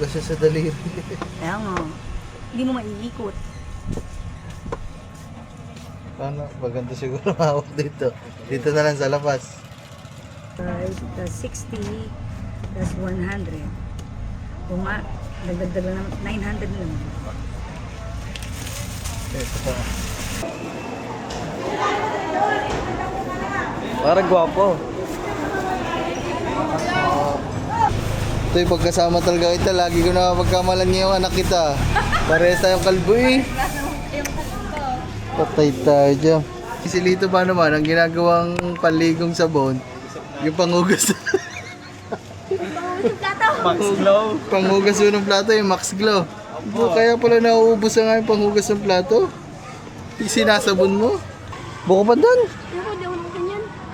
kasi sa daliri. Kaya nga, hindi mo maiikot. Paano? Maganda siguro mahawak dito. Dito na lang sa labas. 60 plus 100. Kung nga, dagdag lang 900 lang. Ito pa. Parang gwapo. Ito yung pagkasama talaga kita. Lagi ko na pagkamalan niya yung anak kita. Pareha tayong kalbo eh. Patay tayo dyan. Si Lito pa naman, ang ginagawang panligong sabon, yung pangugas. Max Glow. Panghugas yun ng plato, yung Max Glow. Kaya pala nauubos na nga yung panghugas ng plato. Sinasabon mo. Buko pa doon.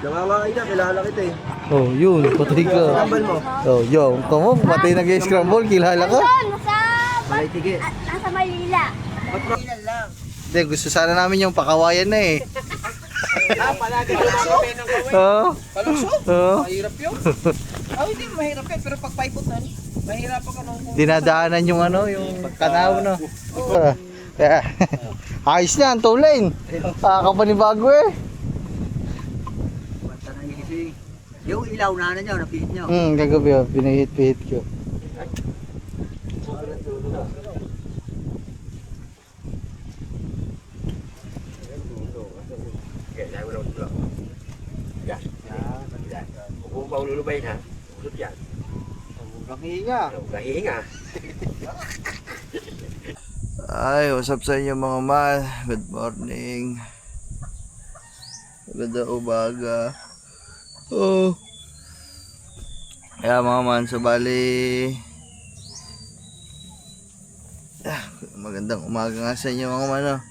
Namamangay ka, kilala kita eh. Oh, yun. Patay ka. Scramble mo. Oh, yo. Kamo, patay nag-scramble. Kilala ka? Malay tige. Nasa Maynila. Ilan lang. Hindi, gusto sana namin yung pakawayan na eh. Palagi ka lang ng kawin. Oo. Palusot? Oo. Mahirap yun. Hindi mahirap yan, pero pag paiputan, mahirap ka nung... Dinadaanan yung ano, yung tanaw, no? Kaya, ayos na, ang two-lane. Kakapanibago eh. Basta na ilising. Yung ilaw na nyo, napihit nyo. Kagabi oh, pinahit-pihit ko. Kung paululubay na, ulot yan. Kahinga. Kahinga. Ay, what's up sa inyo mga man? Good morning. Maganda umaga. Oh. Kaya mga man, so bali magandang umaga nga sa inyo mga man. Oh.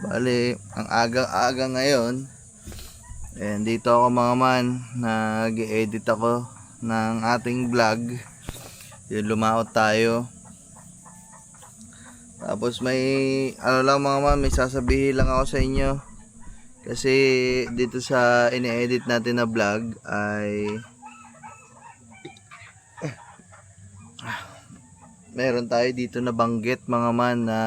Bali, ang aga-aga ngayon. And dito ako mga man, nag-edit ako ng ating vlog. Yung lumaot tayo. Tapos may ano lang mga man, may sasabihin lang ako sa inyo. Kasi dito sa ini-edit natin na vlog ay meron tayo dito na banggit mga man na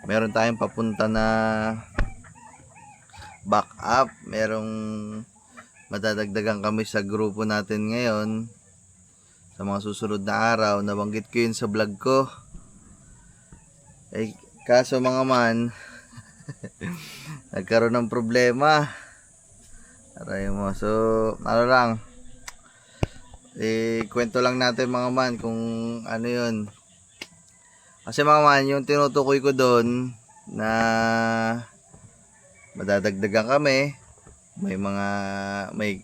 meron tayong papunta na back up. Merong madadagdagan kami sa grupo natin ngayon sa mga susunod na araw. Nabanggit ko yun sa vlog ko. Eh, kaso mga man nagkaroon ng problema. Aray mo. So, ano lang, kwento lang natin mga man kung ano yun. Kasi mga man, yung tinutukoy ko doon na madadagdagan kami, may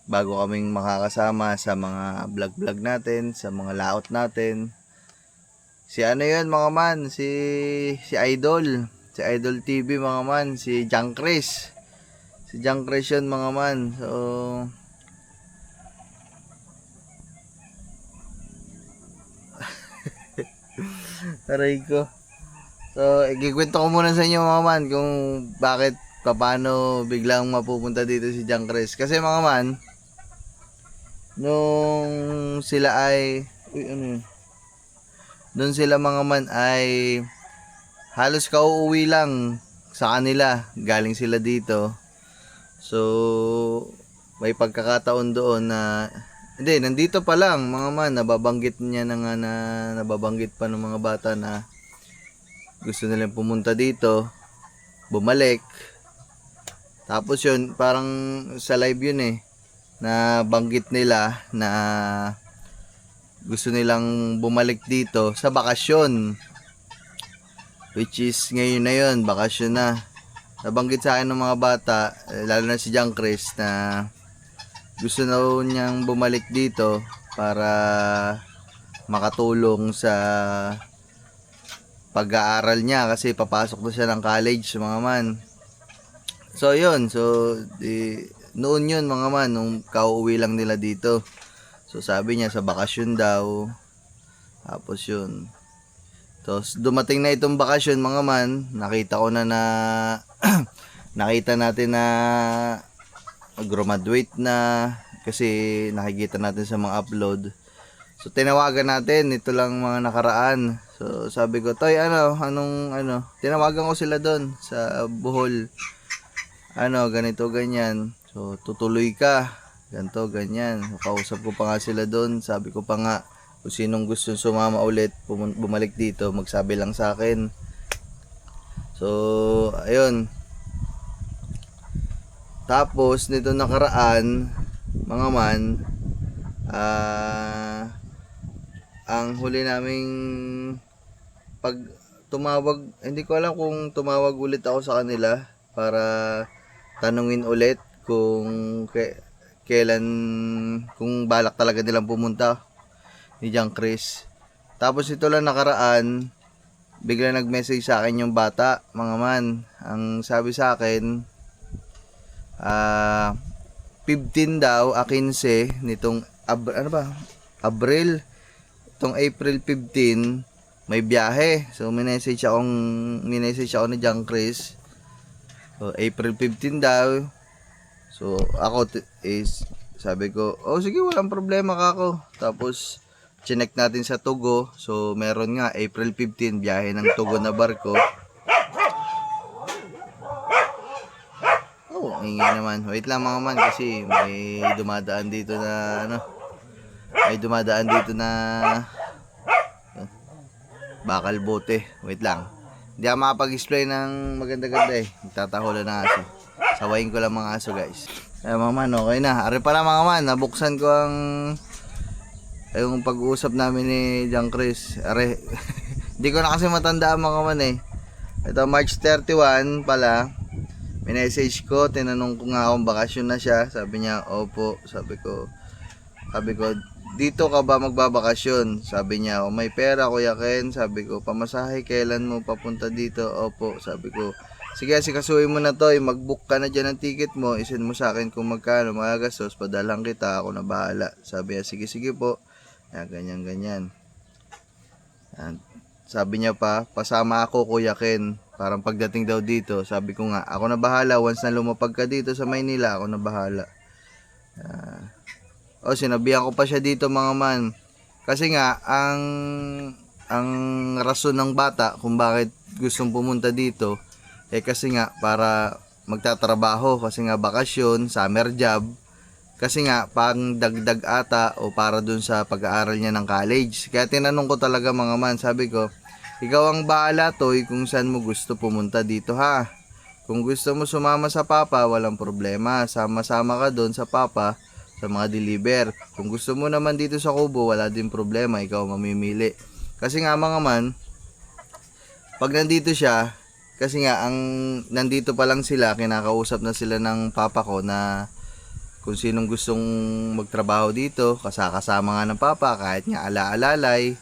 bago kaming makakasama sa mga vlog natin, sa mga laot natin. Si ano yun mga man, si Idol TV mga man, si Jang Chris yun mga man. So aray ko. So ikikwento ko muna sa inyo mga man kung bakit, paano biglang mapupunta dito si Jang Chris. Kasi mga man, nung sila ay nung sila mga man ay halos kauuwi lang sa kanila, galing sila dito. So may pagkakataon doon na hindi, nandito pa lang mga man, nababanggit niya na nga, na nababanggit pa ng mga bata na gusto nilang pumunta dito, bumalik. Tapos yun, parang sa live yun eh, na banggit nila na gusto nilang bumalik dito sa bakasyon. Which is ngayon na yun, bakasyon na. Nabanggit sa akin ng mga bata, lalo na si Jang Chris, na gusto na niyang bumalik dito para makatulong sa pag-aaral niya, kasi papasok na siya ng college mga man. So yun, noon yun mga man, nung kauuwi lang nila dito. So sabi niya sa bakasyon daw. Tapos yun. Tapos dumating na itong bakasyon mga man, nakita ko na nakita natin na graduate na, kasi nakikita natin sa mga upload So tinawagan natin, ito lang mga nakaraan. So sabi ko, Toy, tinawagan ko sila doon sa Bohol. Ganito, ganyan. So tutuloy ka, ganito, ganyan. So, kausap ko pa nga sila doon, sabi ko pa nga, kung sinong gusto sumama ulit, bumalik dito, magsabi lang sa akin. So, ayun. Tapos, nito nakaraan, mga man, ang huli naming pag tumawag, hindi ko alam kung tumawag ulit ako sa kanila para tanungin ulit kung kailan, kung balak talaga nilang pumunta ni John Chris. Tapos ito lang nakaraan, bigla nag-message sa akin yung bata, mga man. Ang sabi sa akin, 15 daw, 15 nitong Abril, itong April 15 may biyahe. So minessage ako ni John Chris. So April 15 daw. So ako sabi ko, oh sige, walang problema kako. Tapos chinek natin sa Tugo. So meron nga April 15 biyahe ng Tugo na barko. Oh, hingi naman. Wait lang mga man kasi may dumadaan dito na bakal bote. Wait lang. Hindi ako makapag-explain ng maganda-ganda eh. Nagtatahulan ng aso. Sawayin ko lang mga aso guys. Ay mga man, okay na. Ari pala mga man, nabuksan ko yung pag-uusap namin ni John Chris. Ari, hindi ko na kasi matandaan mga man eh. Ito March 31 pala. Minessage ko, tinanong ko nga kung bakasyon na siya. Sabi niya, opo. Sabi ko, dito ka ba magbabakasyon? Sabi niya, oh, may pera Kuya Ken. Sabi ko, pamasahe, kailan mo papunta dito? Opo. Sabi ko, sige, sikasuhin mo na to. Mag-book ka na dyan ng ticket mo. Isend mo sa akin kung magkano magagastos. Padalang kita, ako na bahala. Sabi niya, sige po. Ganyan. Sabi niya pa, pasama ako Kuya Ken. Parang pagdating daw dito, sabi ko nga, ako na bahala. Once na lumapag ka dito sa Maynila, ako na bahala. Sinabihan ko pa siya dito mga man. Kasi nga, ang rason ng bata kung bakit gustong pumunta dito, kasi nga, para magtatrabaho. Kasi nga, bakasyon, summer job. Kasi nga, pang dagdag ata o para dun sa pag-aaral niya ng college. Kaya tinanong ko talaga mga man, sabi ko, ikaw ang bahala Toy kung saan mo gusto pumunta dito ha. Kung gusto mo sumama sa papa, walang problema. Sama-sama ka doon sa papa sa mga deliver. Kung gusto mo naman dito sa Kubo, wala din problema. Ikaw mamimili. Kasi nga mga man, pag nandito siya, kasi nga nandito pa lang sila, kinakausap na sila ng papa ko na kung sinong gustong magtrabaho dito, kasama nga ng papa, kahit nga ala-alalay.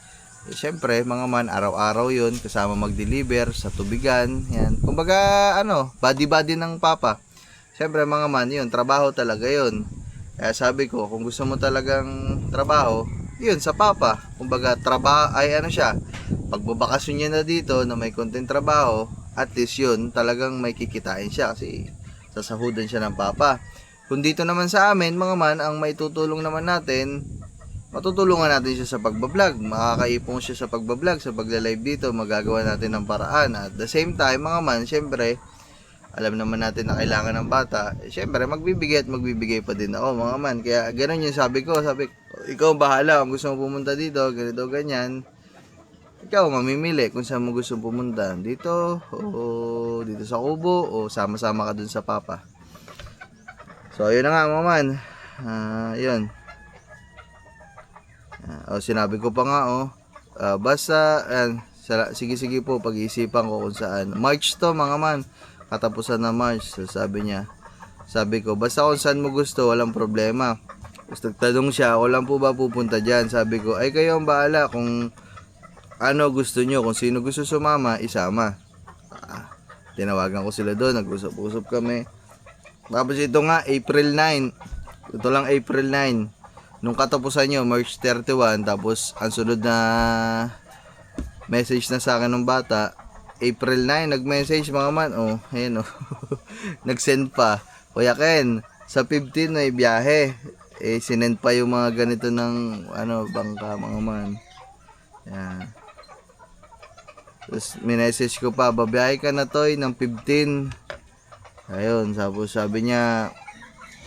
Siyempre, mga man, araw-araw yun, kasama mag-deliver sa tubigan, yan. Kumbaga, body-body ng papa. Siyempre, mga man, yun, trabaho talaga yun. Kaya sabi ko, kung gusto mo talagang trabaho, yun, sa papa. Kumbaga, pagbabakasyon niya na dito, na may konting trabaho, at least yun, talagang may kikitain siya, kasi sasahudan siya ng papa. Kung dito naman sa amin, mga man, ang may tutulong naman natin, matutulungan natin siya sa pagbablog, makakaipong siya sa pagbablog, sa pagla-live dito, magagawa natin ng paraan. At the same time, mga man, syempre, alam naman natin na kailangan ng bata, syempre, magbibigay pa din ako, mga man. Kaya, ganun yung sabi ko, ikaw bahala, kung gusto mo pumunta dito, ganito, ganyan, ikaw mamimili kung saan mo gusto pumunta, dito, o dito sa Kubo, o sama-sama ka dun sa papa. So, yun na nga, mga man, yun. Sinabi ko pa nga basta sige po, pag-iisipan ko kung saan. March to mga man, katapusan na March. So sabi ko basta kung saan mo gusto, walang problema. Gusto tanong siya, ako lang po ba pupunta dyan? Sabi ko, ay kayo ang bahala kung ano gusto nyo, kung sino gusto sumama, isama. Tinawagan ko sila doon, nag-usap-usap kami. Tapos ito nga, April 9. Ito lang April 9. Nung katapusan nyo, March 31, tapos ang sunod na message na sa akin ng bata, April 9, nag-message mga man, ayan nag-send pa, Kuya Ken, sa 15 may biyahe, sinend pa yung mga ganito ng bangka mga man. Yan. Tapos minessage ko pa, babiyahe ka na Toy ng 15. Ayun, sabi niya,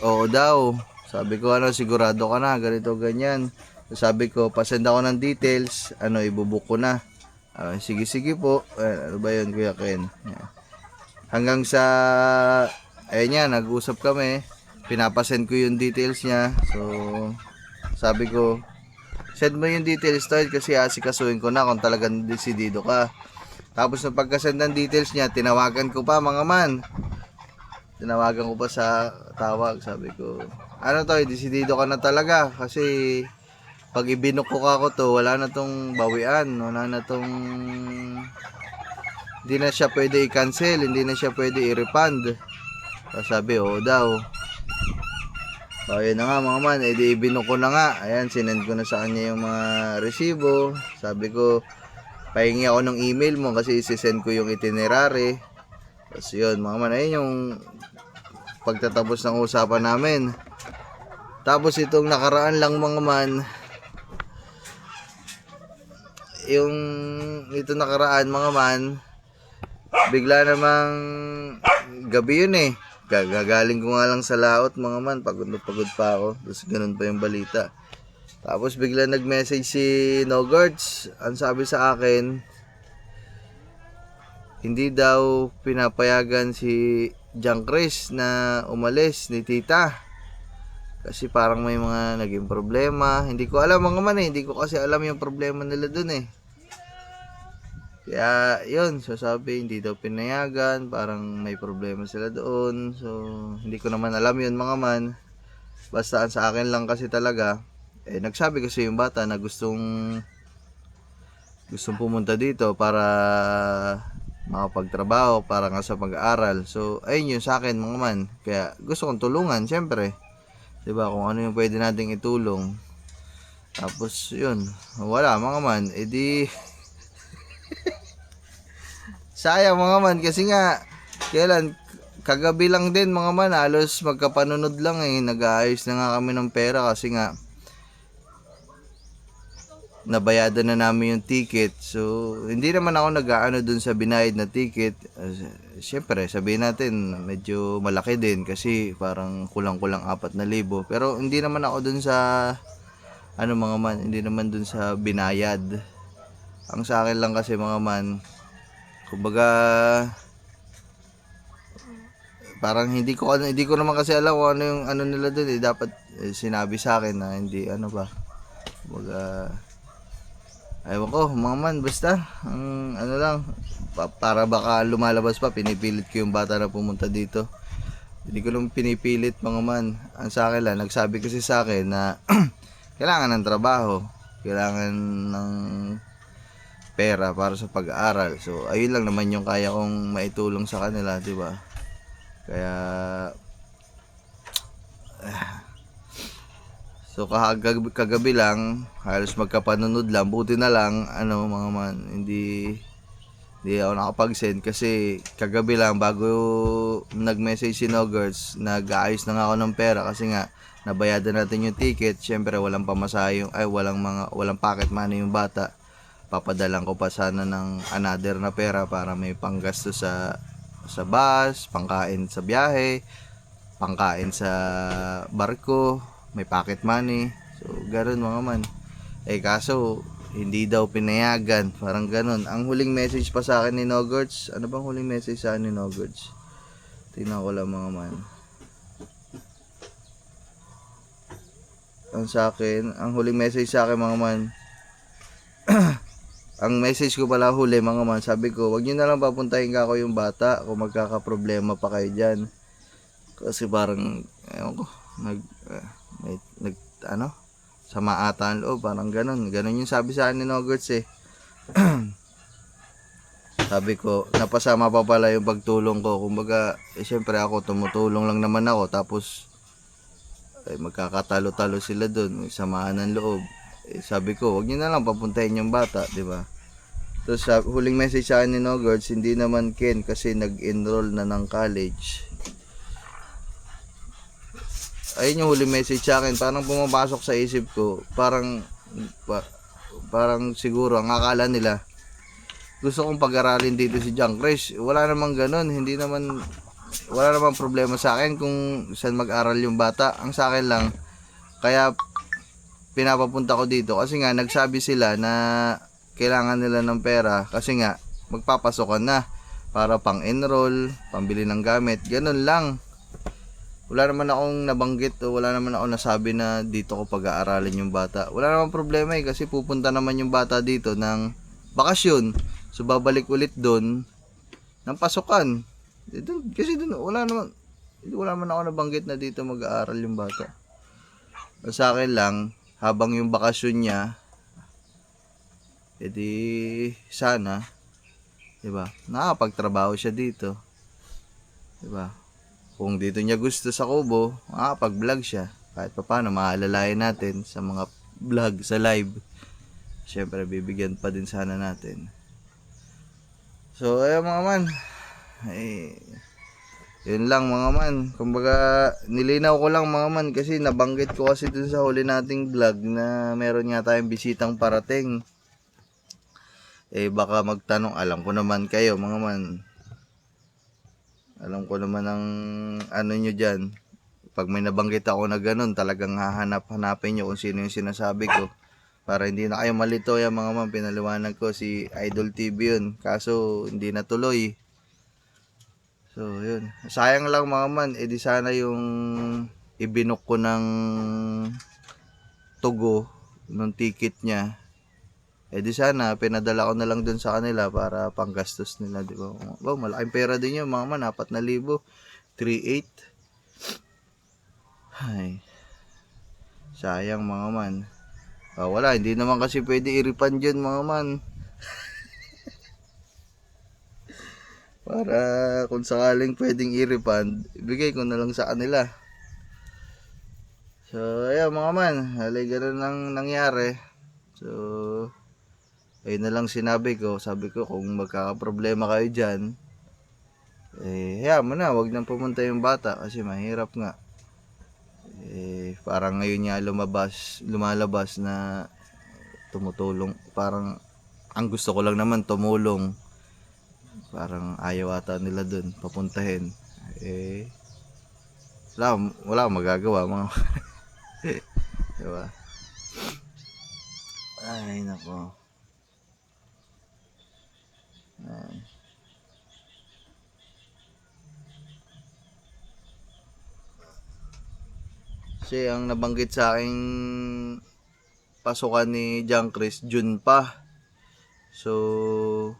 oo daw. Sabi ko sigurado ka na, ganito ganyan. Sabi ko, pasend ako ng details, ibubuk ko na. Sige po. Ano ba yun, Kuya Ken? Yan. Hanggang sa, ayun yan, nag-usap kami. Pinapasend ko yung details niya. So, sabi ko, send mo yung details Toy kasi asikasuhin ko na kung talagang desidido ka. Tapos nung pagkasend ng details niya, tinawagan ko pa mga man. Tinawagan ko pa sa tawag. Sabi ko, Toy, desidido ka na talaga. Kasi pag ibinuk ko ako to, wala na tong bawian. Wala na tong... Hindi na siya pwede i-cancel. Hindi na siya pwede i-refund. Sabi, oo daw. So, ayun na nga mga man. Edi ibinuk ko na nga. Ayan, sinend ko na sa kanya yung mga resibo. Sabi ko, pahingi ako ng email mo kasi isi-send ko yung itinerary. Tapos yun mga man, ayun yung pagtatapos ng usapan namin. Tapos itong nakaraan lang mga man, yung ito nakaraan mga man, bigla namang gabi yun eh. Gagaling ko nga lang sa laot mga man, pagod na pagod pa ako. Tapos ganun pa yung balita. Tapos bigla nag-message si Nogards. Ang sabi sa akin, hindi daw pinapayagan si John Chris na umalis ni tita. Kasi parang may mga naging problema. Hindi ko alam mga man eh. Hindi ko kasi alam yung problema nila dun eh. Kaya yun, so sabi hindi daw pinayagan. Parang may problema sila doon. So hindi ko naman alam yun mga man. Basta sa akin lang kasi talaga. Nagsabi kasi yung bata na gustong pumunta dito para makapagtrabaho, para nga sa pag-aaral. So, ayun yun sa akin mga man. Kaya gusto kong tulungan, syempre. Diba, kung ano yung pwede nating itulong. Tapos, yun. Wala mga man. Edi, sayang mga man. Kasi nga, kailan, kagabi lang din mga man. Halos magkapanunod lang eh. Nag-aayos na nga kami ng pera kasi nga, nabayadan na namin yung ticket. So, hindi naman ako nag-aano dun sa binayad na ticket. Siyempre, sabihin natin, medyo malaki din kasi parang kulang-kulang 4,000. Pero hindi naman ako dun sa, mga man, hindi naman dun sa binayad. Ang sa akin lang kasi mga man, kumbaga, parang hindi ko naman kasi alam kung ano yung nila dun eh. Dapat sinabi sa akin na hindi, kumbaga, aywan ko mga man, basta lang para baka lumalabas pa, pinipilit ko yung bata na pumunta dito. Hindi ko lang pinipilit mga man. Ang sa akin lang, nagsabi kasi sa akin na kailangan ng trabaho, kailangan ng pera para sa pag-aaral. So ayun lang naman yung kaya kong maitulong sa kanila, di ba? Kaya so kagabi lang, halos magkapanunod lang. Buti na lang, mga man, hindi ako nakapag-send kasi kagabi lang bago nag-message si Nogards, nag-aayos na nga ako ng pera kasi nga nabayadan natin yung ticket. Syempre walang pamasahe walang pocket money yung bata. Papadalan ko pa sana ng another na pera para may panggasto sa bus, pangkain sa biyahe, pangkain sa barko, may pocket money. So, ganoon mga man. Kaso, hindi daw pinayagan. Parang ganoon. Ang huling message pa sa akin ni Nogards. Ano bang huling message sa akin ni Nogards? Tingnan ko lang mga man. Ang huling message sa akin mga man. Ang message ko pala huli mga man. Sabi ko, wag nyo na lang papuntahin ka ako yung bata kung magkakaproblema pa kayo dyan. Kasi parang, ewan ko, sama ata ang loob, parang ganun yung sabi sa akin ni Nogards eh. Sabi ko, napasama pa pala yung pagtulong ko. Kumbaga, syempre ako, tumutulong lang naman ako. Tapos, magkakatalo-talo sila dun. May samaan ng loob. Sabi ko, wag niyo na lang papuntahin yung bata, di ba? Tapos, huling message sa akin ni Nogards, hindi naman Ken kasi nag-enroll na ng college. ayun yung huli message sa akin. Parang pumapasok sa isip ko. Parang siguro ang akala nila gusto kong pag-aralin dito si John Chris. Wala namang ganun. Wala namang problema sa akin kung saan mag-aral yung bata. Ang sa akin lang, kaya pinapapunta ko dito kasi nga nagsabi sila na kailangan nila ng pera kasi nga magpapasokan na para pang-enroll, pambili ng gamit, ganun lang. Wala naman akong nabanggit o wala naman ako nasabi na dito ko pag-aaralin yung bata. Wala namang problema kasi pupunta naman yung bata dito ng bakasyon. So babalik ulit doon ng pasukan. Kasi doon wala naman ako nabanggit na dito mag-aaral yung bata. Sa akin lang, habang yung bakasyon niya, edi sana, 'di ba? Nakapagtrabaho siya dito. 'Di ba? Kung dito niya gusto sa Kubo, makakapag-vlog siya. Kahit papaano maalalayan natin sa mga vlog sa live. Siyempre bibigyan pa din sana natin. So, ayun mga man. Yun lang mga man. Kumbaga, nilinaw ko lang mga man kasi nabanggit ko kasi dun sa huli nating vlog na meron nga tayong bisitang parating. Baka magtanong, alam ko naman kayo mga man. Alam ko naman ang ano nyo dyan. Pag may nabanggit ako na ganun, talagang hanapin nyo kung sino yung sinasabi ko. Para hindi na kayo malito yan mga man. Pinaliwanag ko si Idol TV yun. Kaso hindi natuloy. So yun. Sayang lang mga man. Di sana yung ibinok ko ng Tugo nung ticket niya. Di sana pinadala ko na lang dun sa kanila para panggastos nila, di ba? Wow, malaking pera din yun mga man, 4,000, 3,800. Ay. Sayang mga man. Wala, hindi naman kasi pwede i-refund yun mga man. Para kung sakaling pwedeng i-refund, ibigay ko na lang sa kanila. So, ayan mga man, halay ganun lang nangyari. So, ayun na lang sinabi ko. Sabi ko kung magkakaproblema kayo dyan, hayaan mo na, wag nang pumunta yung bata kasi mahirap nga. Parang ngayon nga lumalabas na tumutulong. Parang ang gusto ko lang naman tumulong. Parang ayaw ata nila dun papuntahin. Wala akong magagawa mga diba? Ay nako. Kasi ang nabanggit sa aking pasukan ni John Chris, June pa. So,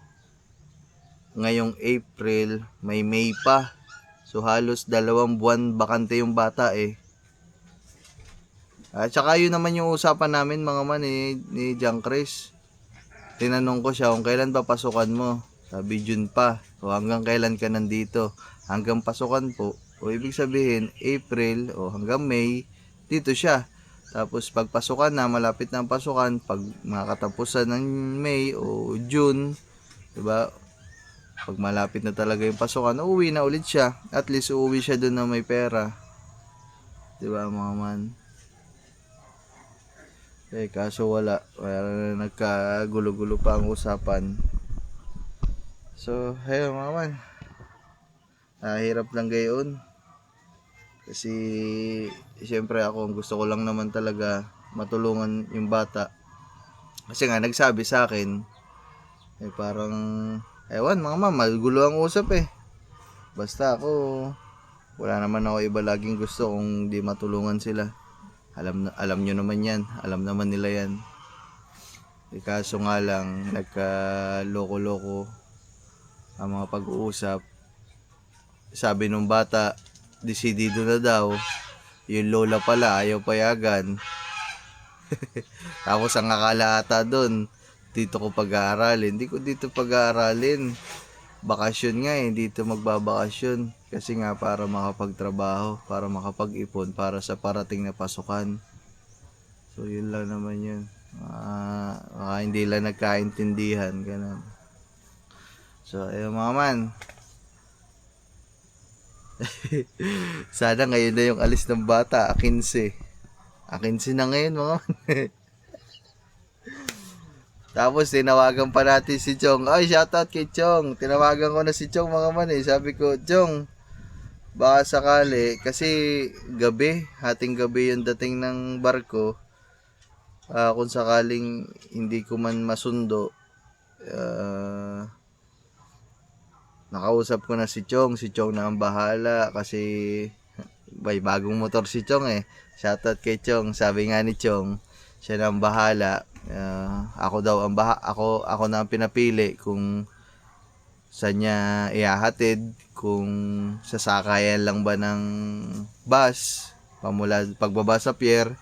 ngayong April, May pa. So, halos 2 buwan bakante yung bata At saka yun naman yung usapan namin mga man ni John Chris. Tinanong ko siya kung kailan pa pasukan mo. Sabi June pa. O hanggang kailan ka nandito? Hanggang pasukan po. O ibig sabihin April o hanggang May, dito siya. Tapos pag pasukan na, malapit na ang pasukan, pag makakatapusan ng May o June, 'di ba? Pag malapit na talaga yung pasukan, uuwi na ulit siya. At least uuwi siya doon na may pera. 'Di ba mga man? Kaso wala nagkagulo-gulo pa ang usapan. So, ayun mga man. Hirap lang gayon. Kasi siyempre ako gusto ko lang naman talaga matulungan yung bata. Kasi nga nagsabi sa akin parang ewan mga ma'am, magulo ang usap Basta ako wala naman ako iba laging gusto kung di matulungan sila. Alam nyo naman yan. Alam naman nila yan. Kaso nga lang nagka-loko-loko ang mga pag-uusap. Sabi nung bata, desidido na daw. Yung lola pala ayaw payagan. Tapos ang akala ata doon, dito ko pag-aaralin. Hindi ko dito pag-aaralin. Bakasyon nga dito magbabakasyon. Kasi nga para makapagtrabaho, para makapag-ipon, para sa parating na pasukan. So yun lang naman yun. Hindi lang nagkaintindihan. Ganun. So ayun mga man. Sana ngayon na yung alis ng bata, 15. 15 na ngayon mga man. Tapos tinawagan pa natin si Chong. Ay, shoutout kay Chong. Tinawagan ko na si Chong mga man eh. Sabi ko, Chong, baka sakali, kasi gabi, hating gabi yung dating ng barko. Kung sakaling hindi ko man masundo, nakausap ko na si Chong na ang bahala kasi may bagong motor si Chong eh. Shoutout kay Chong. Sabi nga ni Chong, siya na ang bahala. Ako daw ang ako na ang pinapili kung saan niya ihahatid, kung sasakayan lang ba ng bus pagbaba sa pier,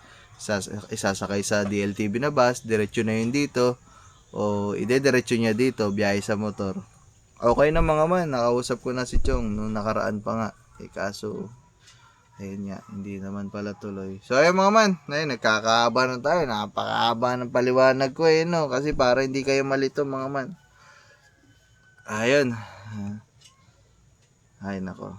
isasakay sa DLTV na bus, diretso na yun dito, o idediretso niya dito, biyahe sa motor. Okay na mga man, nakausap ko na si Chong nung nakaraan pa nga. Kaso, ayun nga, hindi naman pala tuloy. So ayun mga man, ayun, nagkakaaba na tayo. Napakaaba ng paliwanag ko no? Kasi para hindi kayo malito mga man. Ayun. Ay nako.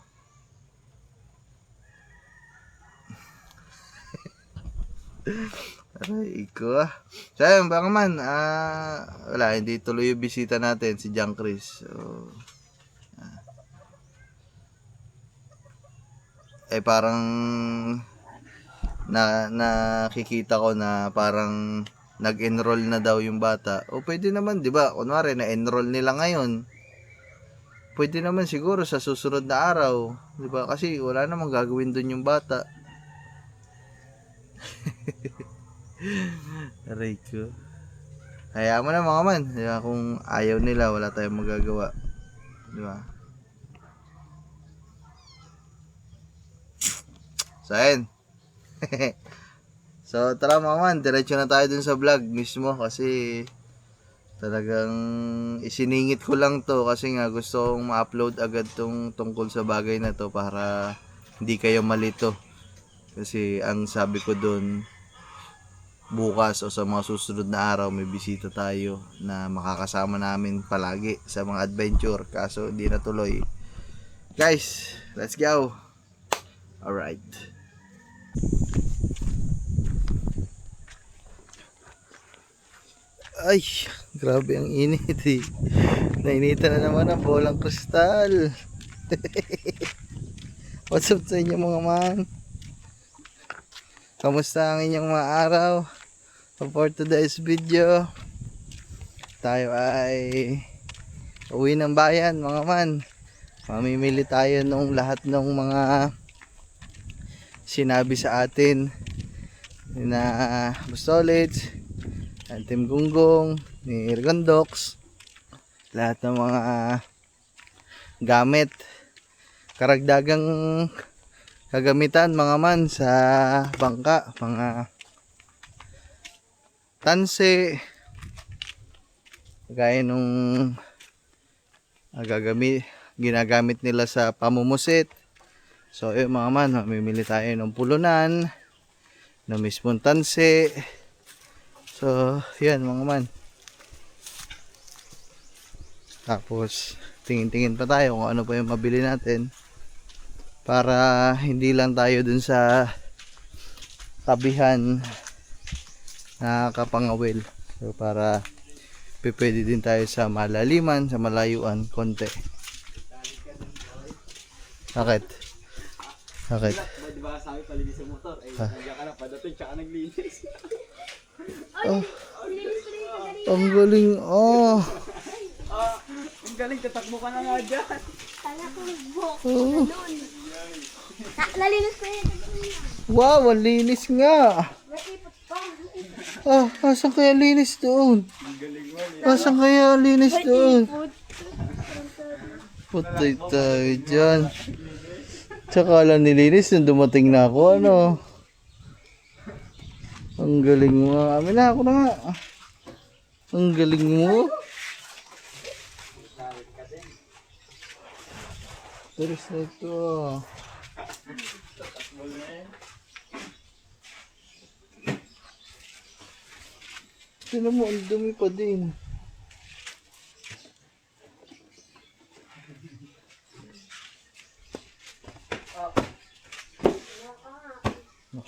Aray ko. So ayun mga man, wala, hindi tuloy yung bisita natin si John Chris. So, parang nakikita ko na parang nag-enroll na daw yung bata. O pwede naman, 'di ba? Kunwari na-enroll nila ngayon. Pwede naman siguro sa susunod na araw, 'di ba? Kasi wala namang gagawin doon yung bata. Aray ko. Hayaan mo na mga man, 'di ba? Kung ayaw nila, wala tayong magagawa. 'Di ba? So, ayun. So, tara mga man, diretso na tayo dun sa vlog mismo kasi talagang isiningit ko lang to kasi nga gusto kong ma-upload agad tong tungkol sa bagay na to para hindi kayo malito. Kasi ang sabi ko dun, bukas o sa mga susunod na araw may bisita tayo na makakasama namin palagi sa mga adventure, kaso di natuloy. Guys, let's go. Alright. Ay, grabe ang init eh. Nainitan na naman ang bolang kristal. What's up sa inyo mga man? Kamusta ang inyong mga araw? For today's video, tayo ay uwi ng bayan mga man. Mamimili tayo ng lahat ng mga sinabi sa atin na Bustolits, Team Gunggong, ni Irgondox, lahat ng mga gamit, karagdagang kagamitan mga man sa bangka, mga tanse, gaya nung ginagamit nila sa pamumusit. So yun mga man, mamimili tayo ng pulunan, ng mismong tanse. So yan mga man. Tapos tingin-tingin pa tayo kung ano pa yung mabili natin para hindi lang tayo dun sa tabihan na kapangawil. So para pwede din tayo sa malaliman, sa malayuan konti. Bakit? Bakit? Di ba sabi palinis sa motor? Nandiyan ka na padating tsaka naglinis. Oh, ang galing. Oh. Ang galing, tatakbo ka na nga dyan. Kala ko buhok ko na nun. Nalinis ko yun. Wow, ang linis nga. May ipot pa. Asan kaya linis doon? Asan kaya linis doon? Putay tayo dyan. Tsaka lang nilinis nung dumating na ako, ano. Ang galing mo. Amin na, ako na nga. Ang galing mo. Teres na ito. Tignan mo, ang dumi pa din.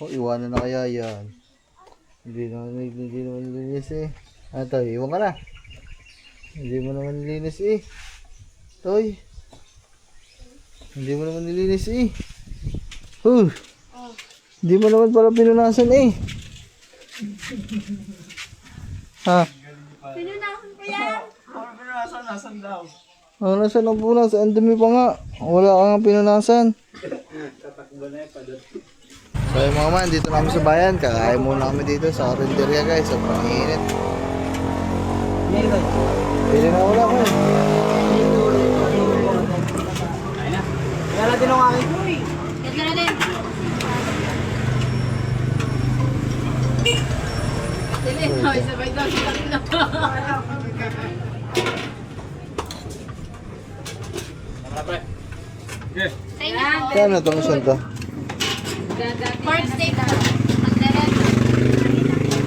Ako, iwanan na kaya yan. Hindi naman nilinis eh. Toy, iwan ka na. Hindi mo naman nilinis eh. Toy. Hindi mo naman nilinis eh. Hindi mo naman pala pinunasan eh. Ha? Pinunasan ko yan. Nasan daw? Oh, nasan ang punas? Ang dumi pa nga. Wala ka nga pinunasan. So yung mga man, dito na kami sa bayan. Kakain muna kami dito sa karinderya guys. Sa panginit. Pili na wala ko eh. Kaya natin ang aking kuy. Yan ka na din. Dili, sabay daw sa kanila. Sa inyo po. Kaya na itong isang to. Pork steak po. Magdalag.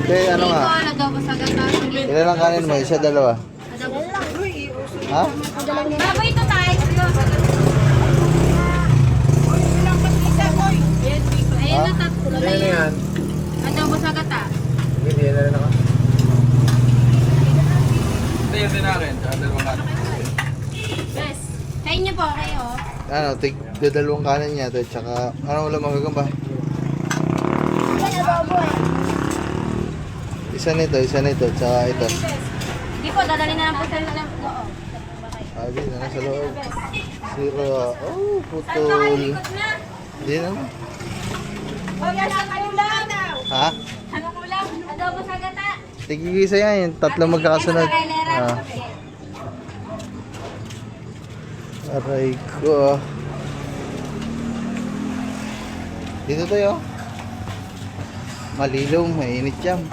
Okay, ano nga? Ito, adobo sa gata. Ilan ang kanin mo? Isa, dalawa? Adobo. Ha? Baboy ito tayo. Ayan na, tatlo na yan. Adobo sa gata. Hindi, yan na rin ako. Ito yung tinakin. Dalawang kanin. Yes. Sa inyo po, kayo. Ano, dalawang kanin niya to. Tsaka, ano wala magagamba? Isa nito, tsaka ito. Hindi po, dadalhin na lang po sa loob. Sabi na nasa loob. Zero. Oh, putol. Hindi naman. Ha? Ano kulang? Adobo sa gata. Tigigisa yan, yung tatlo magkakasunod. Ah. Aray ko. Dito tayo. Malilaw, mainit yan.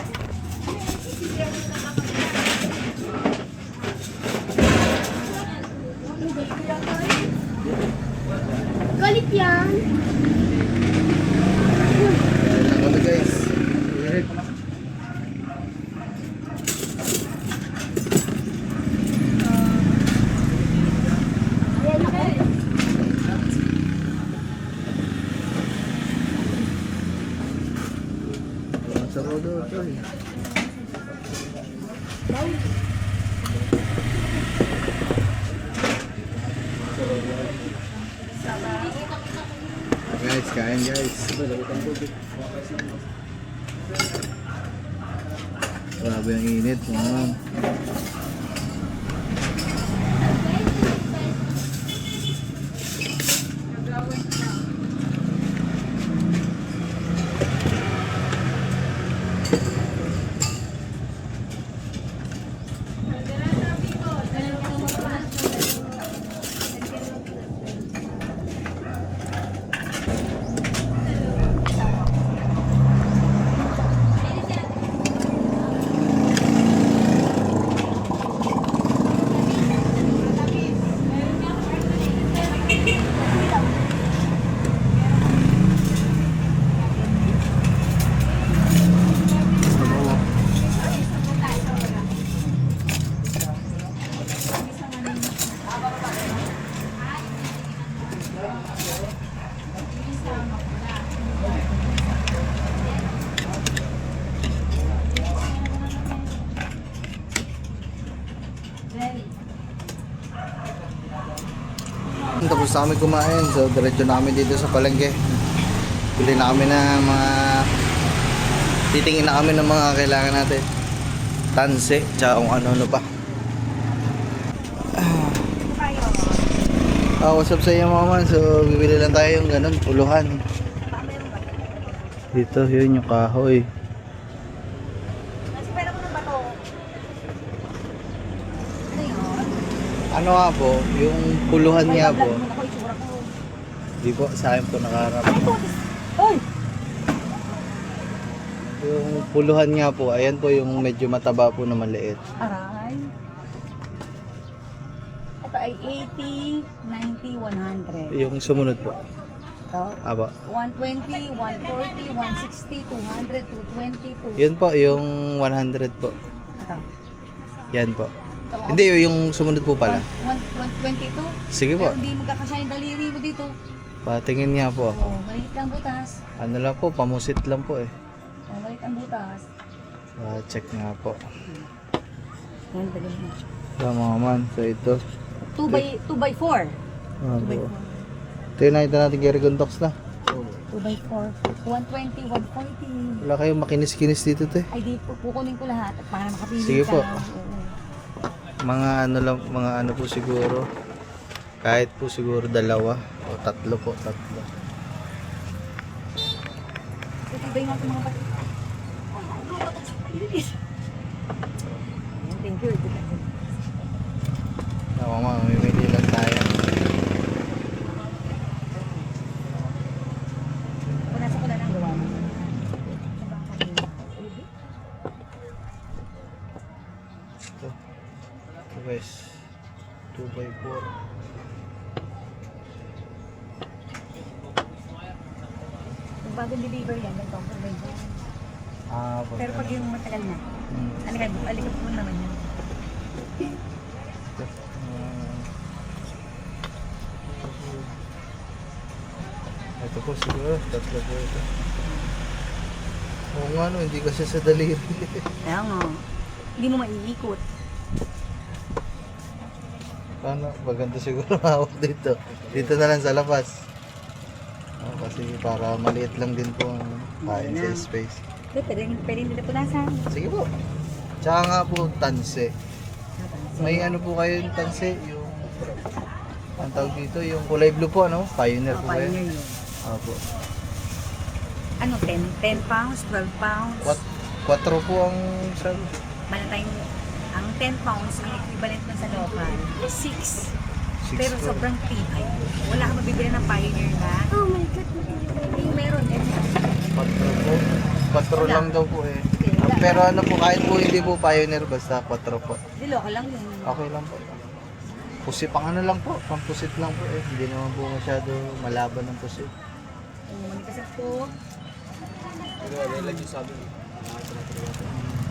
Galit yan. Ayan lang kami guys. Sa rodo ito eh. Guys, kain guys. Grabe ang init, mga ma'am. Tapos na kami kumain, so diretso na kami dito sa palengke. Bili na kami ng mga titingin na kami ng mga kailangan natin. Tanse, tsaka kung ano-ano pa. What's up sa inyo mga man? So bibili lang tayo yung ganun, puluhan. Dito, yun yung kahoy. Ano nga po, yung puluhan niya po. Di po, sa akin po nakaharap. Yung puluhan niya po, ayan po yung medyo mataba po na maliit. Aray. Ito ay 80, 90, 100. Yung sumunod po. Ito, Aba. 120, 140, 160, 200, 220, 2... Yun po, yung 100 po. Ito. Yan po. Ito, Hindi, yung sumunod po pala. 122. Sige po. Pero hindi magkakasya yung daliri mo dito. Patingin nga po ako. Oh, maliit lang butas. Ano lang po, pamusit lang po eh. Oh, maliit ang butas. Check nga po. Yan, pwede mo. Tama man. So ito. 2x4. Ano po. Ito yung nakita natin Gary Guntox na. 2x4. 120, 140. Wala kayong makinis-kinis dito te. Ay, di po, kukunin ko lahat at para makapili Sige ka. po. Oo. Mga ano lang, mga ano po siguro. Kahit po siguro 2 o 3 po, 3. Titibay natin mga batik. Thank you. Ako nga, mamimili lang tayo. Punasan ko na lang gawa mo. Ito. Ito guys. 2x4. Yung bagong deliver yan, ganito ang pagmento. Pero pag yung matagal na, alika po naman yan. Ito po siguro, 3 po ito. Oo nga no, hindi kasi sa daliri. Kaya nga, hindi mo maiikot. Paano? Maganda siguro hawak dito. Dito na lang sa labas. Kasi para maliit lang din po ang kain sa space. Pwede nila punasan. Sige po. Tsaka nga po, tanse. May ano po kayo yung tanse? Yung, ang tawag dito, yung kulay blue po, ano? Pioneer po kayo. Pioneer yun. Opo. Ano, 10 pounds, 12 pounds? 4 po ang sabi. Malatay ang 10 pounds, ang equivalent nun sa local, 6. 6 Pero po. sobrang tibay. Wala ka mabibili ng Pioneer na. Oh my God. Yung meron din. 4 po. 4 lang daw po eh. Wala. Pero ano po, kahit po hindi po Pioneer, basta 4 po. Di local lang yun. Okay lang po. Pusit, pang ano lang po, pang pusit lang po eh. Hindi naman po masyado malaban ng pusit. Manikas po.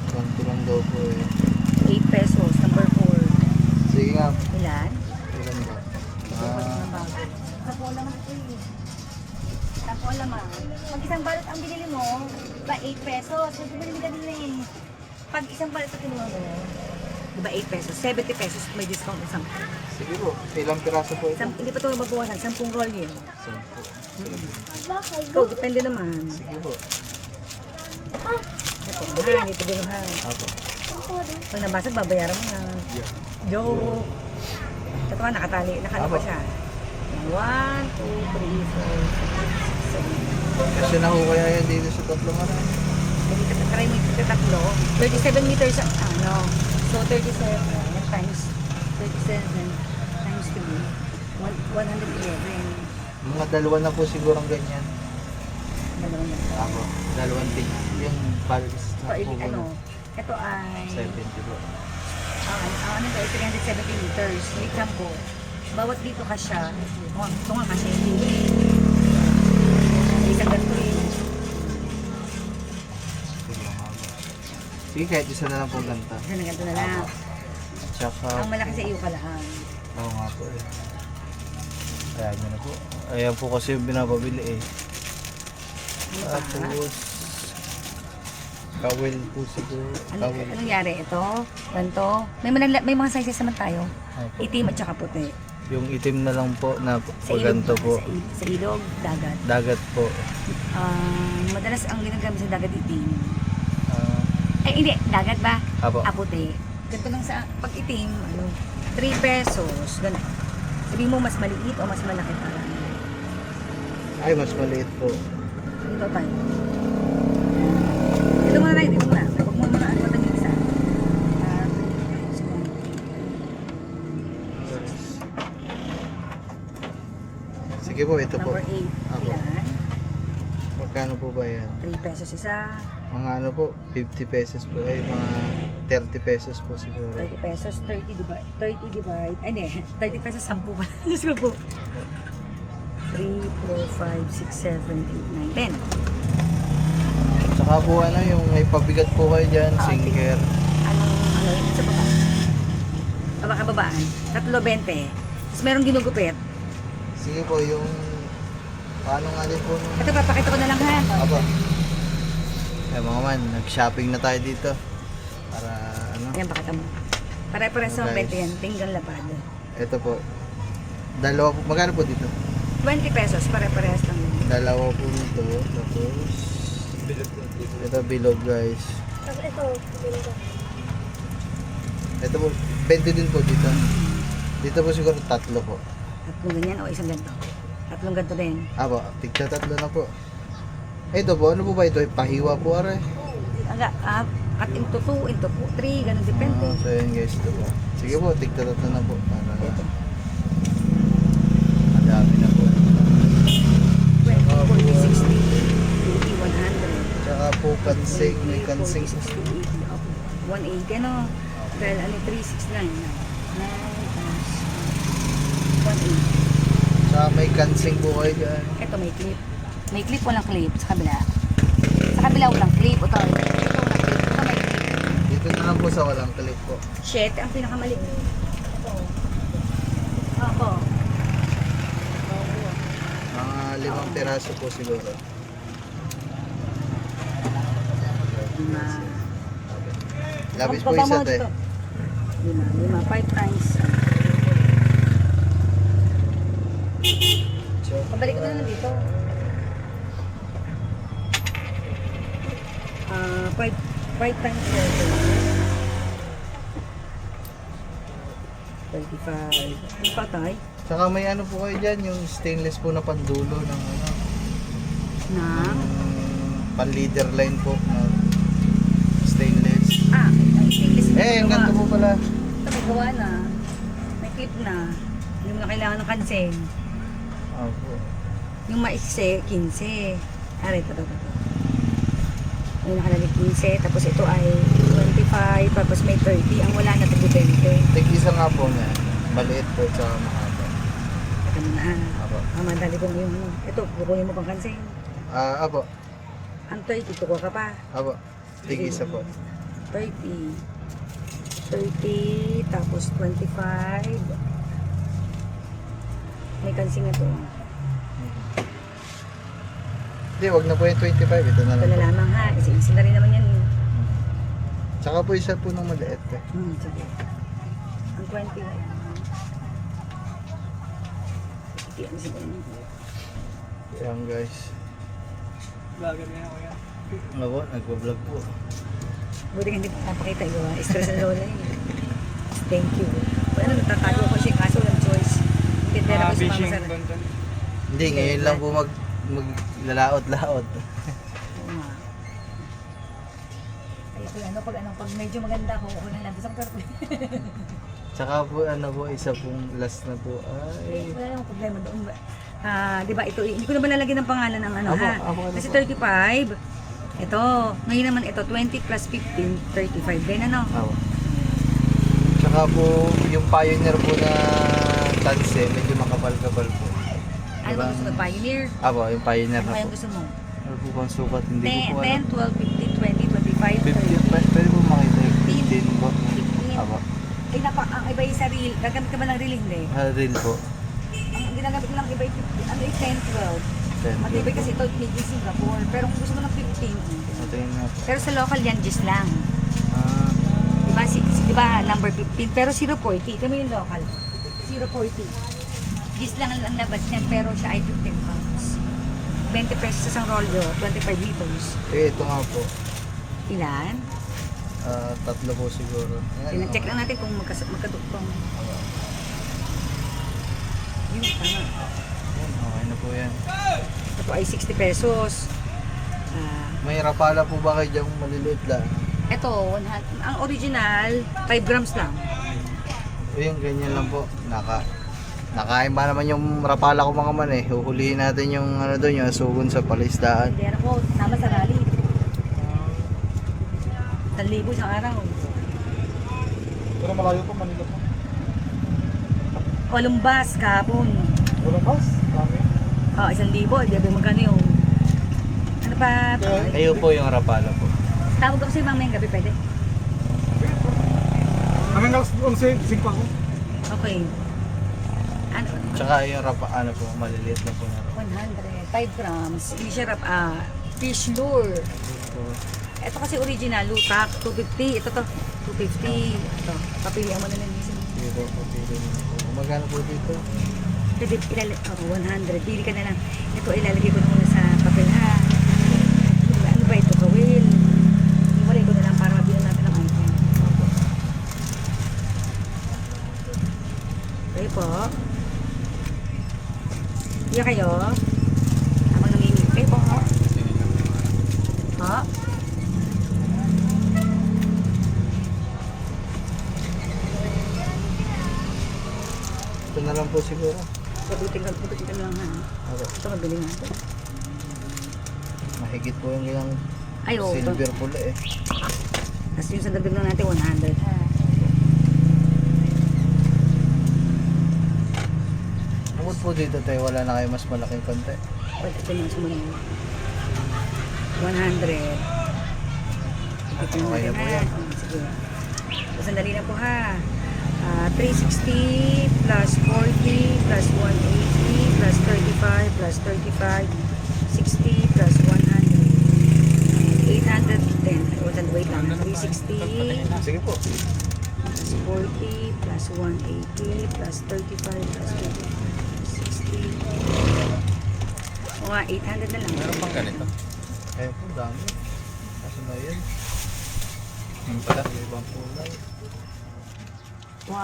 Ganito lang daw po eh. 8 pesos, number 4. Sige nga, Ilan? ilan ba? Tapo naman ito eh. Tapo naman. Pag isang balot ang binili mo, ba 8 pesos? Ito binili kanina eh. Pag isang balot ang kinuha mo, diba 8 pesos? 70 pesos may discount isang. Sige po, ilang piraso po ito? Hindi pa ito mabawasan, 10 roll yun. 10 po. Ikaw, depende naman. Sige po. Ito, mahal, ito din mahal. Apo. Pag nabasag, babayaran mo na. Joke. Ito pa, nakatali. Nakano pa siya. 1, 2, 3, 4, 5, 6, 7. Kasi nahukaya yan dito sa tatlong ano. Hindi ka try mo yung tatlo. 37 meters ang ano. So, 37 times 37 times 3. 111. Mga 2 na po siguro ganyan. Dalawang yan. Ako, 2 tig. Yung balis So, na po. ano, ito ay 70 po. ano ito ay 370 meters. May kampo. Bawat dito ka siya. Ito nga kasi hindi. Isang ganito eh. Sige lang ako. Sige, kahit isa na lang po ganta. Isa na ganito na lang. Tsaka, Ang malaki sa iyo ka lang. oo nga po eh. Ayan nyo na po. Ayan po kasi yung binababili eh. Ano pa? Tapos, kawil po siguro. Anong Kawil. nangyari? Ito? Ganito? May mga sizes naman tayo. Opo. Itim at saka puti. Yung itim na lang po na Sa ilog, paganto po. sa ilog, dagat. Dagat po. Madalas ang ginagamit sa dagat itim. Ah, Ay, hindi. Dagat ba? Apo. Puti. Ganito lang sa pag itim, 3 pesos. Ganun. Sabihin mo mas maliit o mas malaki pa lang. ay, mas maliit po. Ito tayo. Ito muna tayo. Ito muna. Huwag mo muna ano yung isa. Sige po, ito po. Number 8. Apo. Yan. Magkano po ba yan? 3 pesos isa. Mga ano po, 50 pesos po. Ay, mga 30 pesos po siguro. 30 pesos. 30 divide. Ay, hindi. 30 pesos 10 pa. Diyos ko po. 3, 4, 5, 6, 7, 8, 9, 10. Tsaka po ano, yung may pabigat po kayo dyan, sinker. Ano yun sa baba? Kababaan. 3.20. Tapos merong ginugupit. Sige po, yung Paano nga din po nung... Ito, papakita ko na lang ha. Apo. Eh mga man, nag-shopping na tayo dito. Para ano? Ayan, pakita mo. Pare-pares sa Okay. 20 yan. Tinggang lapad. Ito po. Dalawa po. Magkano po dito? 20 pesos, pare-pares lang. Dalawa po nito. Tapos... Ito bilog guys. Tapos ito, bingo. Ito po. 20 din po dito. Dito po siguro tatlo po. Tatlong ganyan o isang ganito. Tatlong ganito din. Apo, tigta tatlo na po. Ito po, ano po ba ito? Pahiwa po are. Cut into 2, into 3, ganun depende. So yun guys, ito po. Sige po, tigta tatlo na po. Para madami na po. 20, 40, 60, 80, 100. Tsaka po kansing, may kansing. 180, ano? Dahil ano, 369. 9 times 180. Tsaka may kansing po kayo dyan. Ito may clip. May clip, walang clip sa kabila. Sa kabila walang clip. Ito, ito walang clip. Ito may clip. Dito na lang po sa walang clip po. Shit, ang pinakamaliit. Ito. Ako. Mga 5 piraso po siguro. Lima. Labis po Baba isa mo te. dito. Lima, 5 times. So, Pabalik ko na lang dito. 5 times 7. 25. Ang patay tsaka may ano po kayo dyan, yung stainless po na pandulo ng ano. na Pan leader line po na stainless. ay stainless. Eh, ang ganito po pala. Ito may gawa na. May clip na. Hindi mo na kailangan ng kansen. Opo. Yung maiksi, 15. Aray, ito. May nakalagay 15. Tapos ito ay 25. Tapos may 30. Ang wala na ito 20. Tig-isa nga po na. Maliit po tsaka mahaba. Ito mo na. Apo. Madali ko yung ano. Ito, kukunin mo pang kansen. Apo. Ang 30, tuko ka pa. Apo. Tig-isa po. 30. 30. Tapos 25. May kansing na to. Hindi, wag na po yung 25. Ito na Ito lang na po. lamang ha. Isa-isa na rin naman yan. Tsaka po isa po ng maliit eh. Sige. Ang 20. Hindi, ano siguro nito. Ayan guys. Vlogger na ako yan. Ako, nagpa-vlog po. Buti ka hindi pa napakita yun. Stress na lola yun. Thank you. Ano, nagtatago ko siya kaso walang choice. Hindi pera ko si mama sa... Hindi, ngayon lang po maglalaot-laot. Oo nga. Ay, ito ano, pag medyo maganda ako, okay lang lang. Isang karpo. Tsaka po, ano po, isa pong last na po. Ay, Wala namang problema doon. Di ba ito, hindi ko naman lalagyan ng pangalan ng ano Apo, ha. apo, ano Kasi po? 35. Ito, ngayon naman ito, 20 plus 15, 35 din ano. awa. Tsaka po, yung pioneer po na tanse, medyo makapal-kapal po. Ano ba gusto mo? Pioneer? Apo, yung pioneer Ano na ba po. yung gusto mo? Ano po bang sukat? Hindi ko po 10, alam. 12, 15, 20, 25, 30. 15, pwede po makita yung 15 po. 15. Apo. Ay, ang iba yung sa reel. Gagamit ka ba ng reel? Hindi. Rin po. Ang ginagamit lang iba yung 15. Ano yung 10, 12? 10 Matibay kasi ito, made in Singapore. Pero kung gusto mo ng 15, Tingnan nga po. pero sa local yan, just lang. Ah, Diba, diba number 15, pero 0.40. Ito mo yung local. 0.40. Just lang ang labas niyan, pero siya ay 15 pounds. 20 pesos sa isang rolyo, 25 liters. ito nga po. Ilan? Tatlo po siguro. Ayan, Check lang natin kung magkadugtong. Yun, tama. Okay na po yan. Ito po ay 60 pesos. May rapala po ba kayo dyan maliliit lang? Ito, ang original, 5 grams lang. O yung ganyan lang po. Nakain ba naman yung rapala ko mga man eh. Huhulihin natin yung ano doon, yung asugon sa palaisdaan. Hindi ako, sama sa rally. 1,000 isang araw. Pero malayo po, Manila po. Walong bus kahapon. Walang bus? Dami. 1,000. Hindi ba magkano yung... Ano pa? Ayun po yung rapala po. Tawag ako sa ibang may gabi, pwede? Hanggang alas 11, 5 ako. Okay. Ano? Tsaka yung ano po, maliliit na po na. 100. 5 grams. Hindi siya fish lure. Ito kasi original, lutak, 250. Ito to, 250. Ito, papilihan mo na lang minsan. Dito, papili mo po. Magkano po dito? Pwede 100. Pili ka na lang. Ito ilalagay ko na muna sa papel ha. Ano ba ito, kawil? Iwalay ko na lang para mabilang natin ang item. Okay po. Iya kayo? Tamang namimili. Okay po. Po. Ito na lang po siguro. Pabutin ka lang ha. Okay. Ito mabili natin. Mahigit po yung ilang Ay, oo. Ito. silver pula eh. Tapos yung sa dagdag lang natin, 100 ha. Bukod po dito tayo, wala na kayo mas malaking konti. Pwede ito naman sumunod. 100. Ito Okay na po yan. Sige. So, sandali na po ha. 360 plus 40 plus 180 plus 35 plus 35 60 plus 100 810. Wait lang. 360 Sige po. plus 40 plus 180 plus 35 plus 60. O nga, 800 na lang. Meron pang ganito. Ayun po, dami. Kaso na yun. Yung pala. Ibang kulay. 1,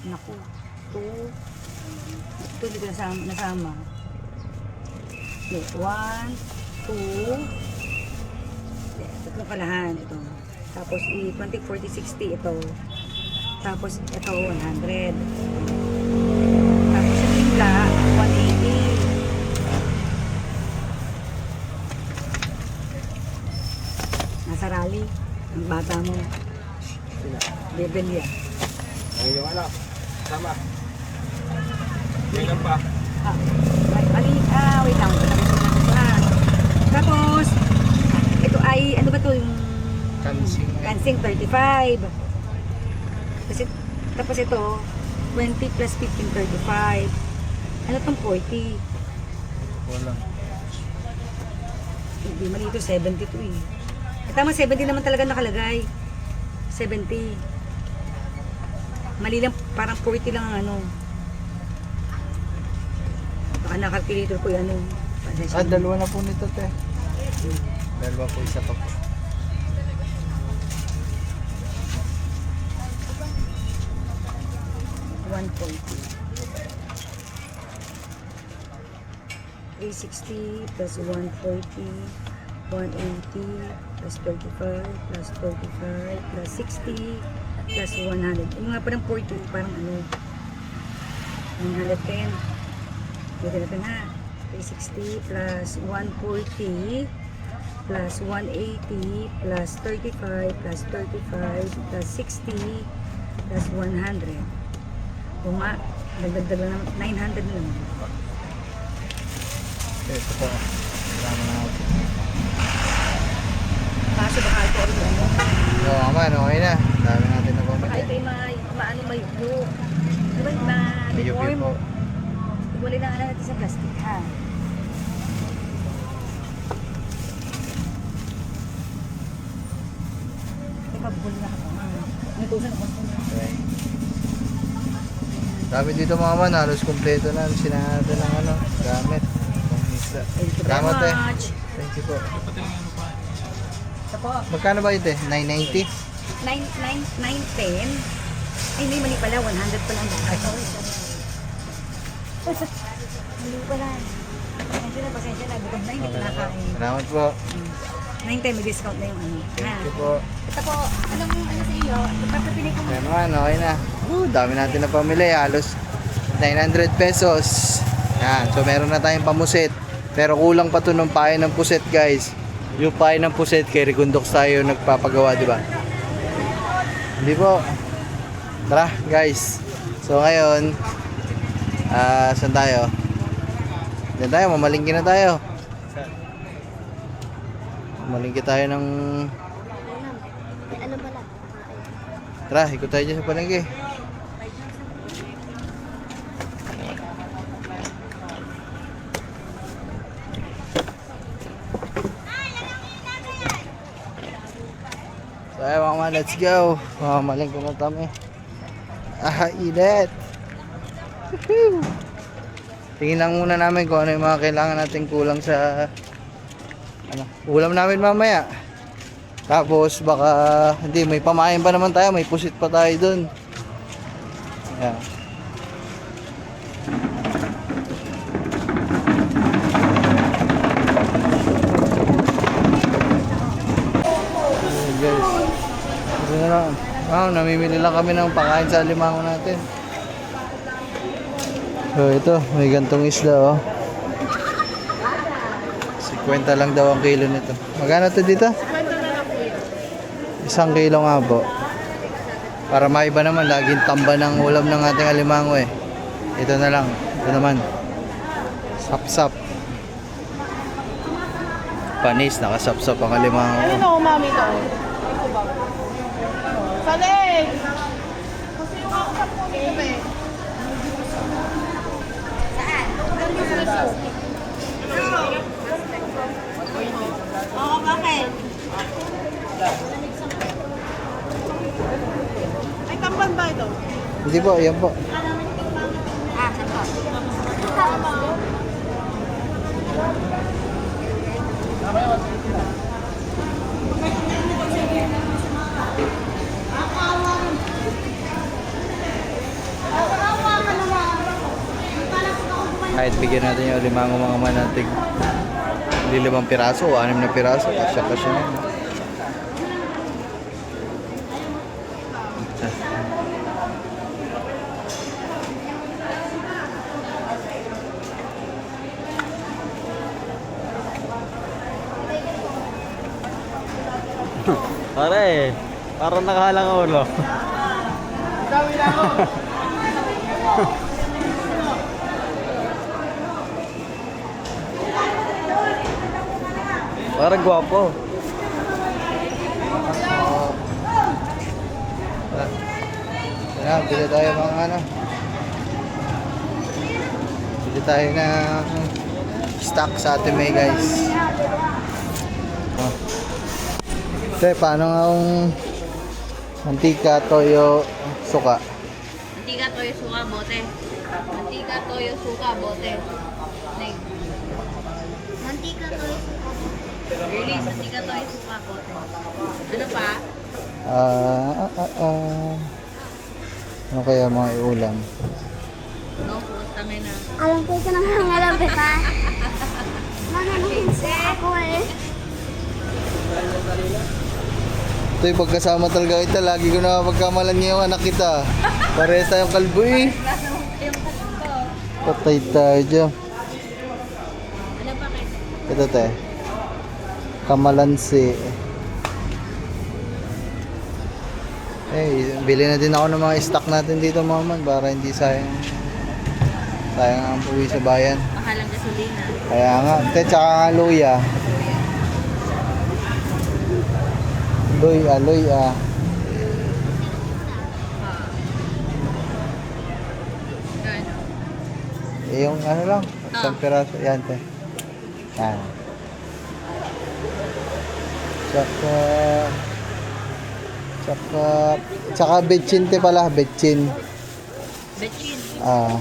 2, naku, 2, ito hindi ko nasama. Okay, 1, 2, tatlong kalahan, ito. Tapos, 20, 40, 60, ito. Tapos, ito, 100. Tapos, yung tingga, 180. Nasa rally. Ang bata mo. Bebel yan. Ay, yung ano. Sama. Tingnan pa. Wait lang. Tapos, ito ay, ano ba to yung... Kansing. Kansing 35. Tapos ito, 20 plus 15, 35. Ano tong 40? Wala. Hindi, mali ito, 72 eh. Tama, 70 naman talaga nakalagay. 70. Mali lang, parang 40 lang ang ano. Baka na-calculator ko yan. Dalawa na po nito, te. Dalawa po, isa pa po. $140. 360 plus 140, 180 plus 35 plus 35 plus 60 plus 100. Yung nga parang 40, parang ano, 110. Dito natin ha. 360 plus 140 plus 180 plus 35 plus 35 plus 60 plus 100. Kung nga, nagdagdag lang naman, 900 na naman. Ito po. Salamat na ako. Kaso baka ito ay ano, Oo naman, okay na. Dami natin na baka pumili. ito ay maano mayugyo. Diba yung Ayupi ma-deform? po. Wala na natin sa plastic ha. Teka, buli na ako. May tusan ako. Okay. Dami dito mga man, halos kumpleto na. Sinahada ng ano, gamit. Pang-isla. Thank you very Salamat eh. much. Thank you po. Ito po, Magkano ba ito eh? 990? 910. Ay, hindi, mali pala. 100 pala. Ay, sorry. Mali pala. Pasensya na. Bukod na, hindi ko nakain. Salamat po. 910, may discount na yung ano. Thank you po. Ito po, anong ano sa iyo? Ipapapili ko Kaya naman, okay na. Dami natin na pamili. Halos 900 pesos. Yan. So, meron na tayong pamusit. Pero kulang pa to ng pahay ng puset, guys. Yung pahay ng puset, kay Recondox tayo nagpapagawa, di ba? Hindi po. Tara, guys. So, ngayon, saan tayo? Diyan tayo, mamalingki na tayo. Mamalingki tayo ng... Ano pala? Tara, ikot tayo dyan sa palengke. mama, let's go. Mamaling ko na kami. Init. Woohoo! Tingin lang muna namin kung ano yung mga kailangan natin kulang sa ulam namin mamaya. Tapos baka hindi, may pamain pa naman tayo, may pusit pa tayo dun. Yeah. Guys, ito na lang. Namimili lang kami ng pakain sa alimango natin. So ito, may gantong isda oh. 50 lang daw ang kilo nito. Magkano to dito? 1 kilo nga po. Para maiba naman, laging tamba ng ulam ng ating alimango eh. Ito na lang. Ito naman. Sap-sap. Panis, nakasap-sap ang alimango. Ayun o, mami to. Saling! Kasi yung kakasap mo dito eh. Oo, bakit? Ay, tamban ba ito? Hindi po, yan po. Saan pa? Kahit bigyan natin yung limango mga manatig. 5 piraso o 6 na piraso. Kasya-kasya na yun. Pare, parang nakahalang ang ulo. Dami na ako. Parang gwapo. Yan, bili tayo mga ano. Bili tayo ng stock sa Ate May guys. Oh. Te, paano nga ang mantika, toyo, suka? Mantika, toyo, suka, bote. Mantika, toyo, suka, bote. Like, Mantika to yung suka. girly, mantika, toyo, suka, bote. Ano pa? Ano kaya mga iulam? No, putangin na. Alam ko ito nang hangalapit ha. Mananahinsa ako eh. Ito yung pagkasama talaga kita. Lagi ko na pagkamalan niya yung anak kita. Parehas tayong kalbo eh. Patay tayo dyan. Ano pa kayo? Ito te. Kamalansi. Eh, bili na din ako ng mga stock natin dito mga man para hindi sayang ang uwi sa bayan. Makalang gasolina. Kaya nga, te, tsaka nga luya. Luya. Gano? Eh, yung ano lang, isang piraso. Yan, te. Yan. Tsaka betchin te pala, betchin. Betchin. Yeah.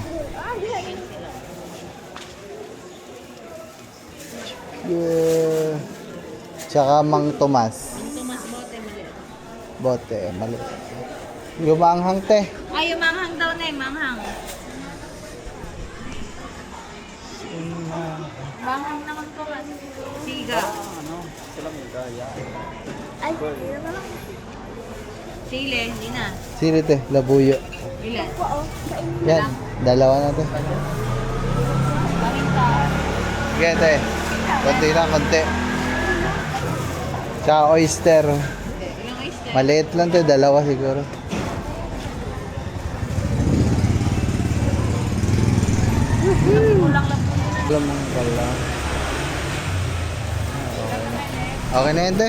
Tsaka Mang Tomas. Ang tumas bote, mali. Bote, mali. Lumanghang te. Ay, yung manghang daw na eh, manghang. Manghang naman tumas. Siga. Ay, yun na lang. Sile, hindi na. Sili te, labuyo. Ilan? Yan, dalawa na te. Sige te. Konti lang, konti. Tsaka oyster. Ilang oyster? Maliit lang te, dalawa siguro. Kulang lang po nila. Alam mo pala. Okay na yun te.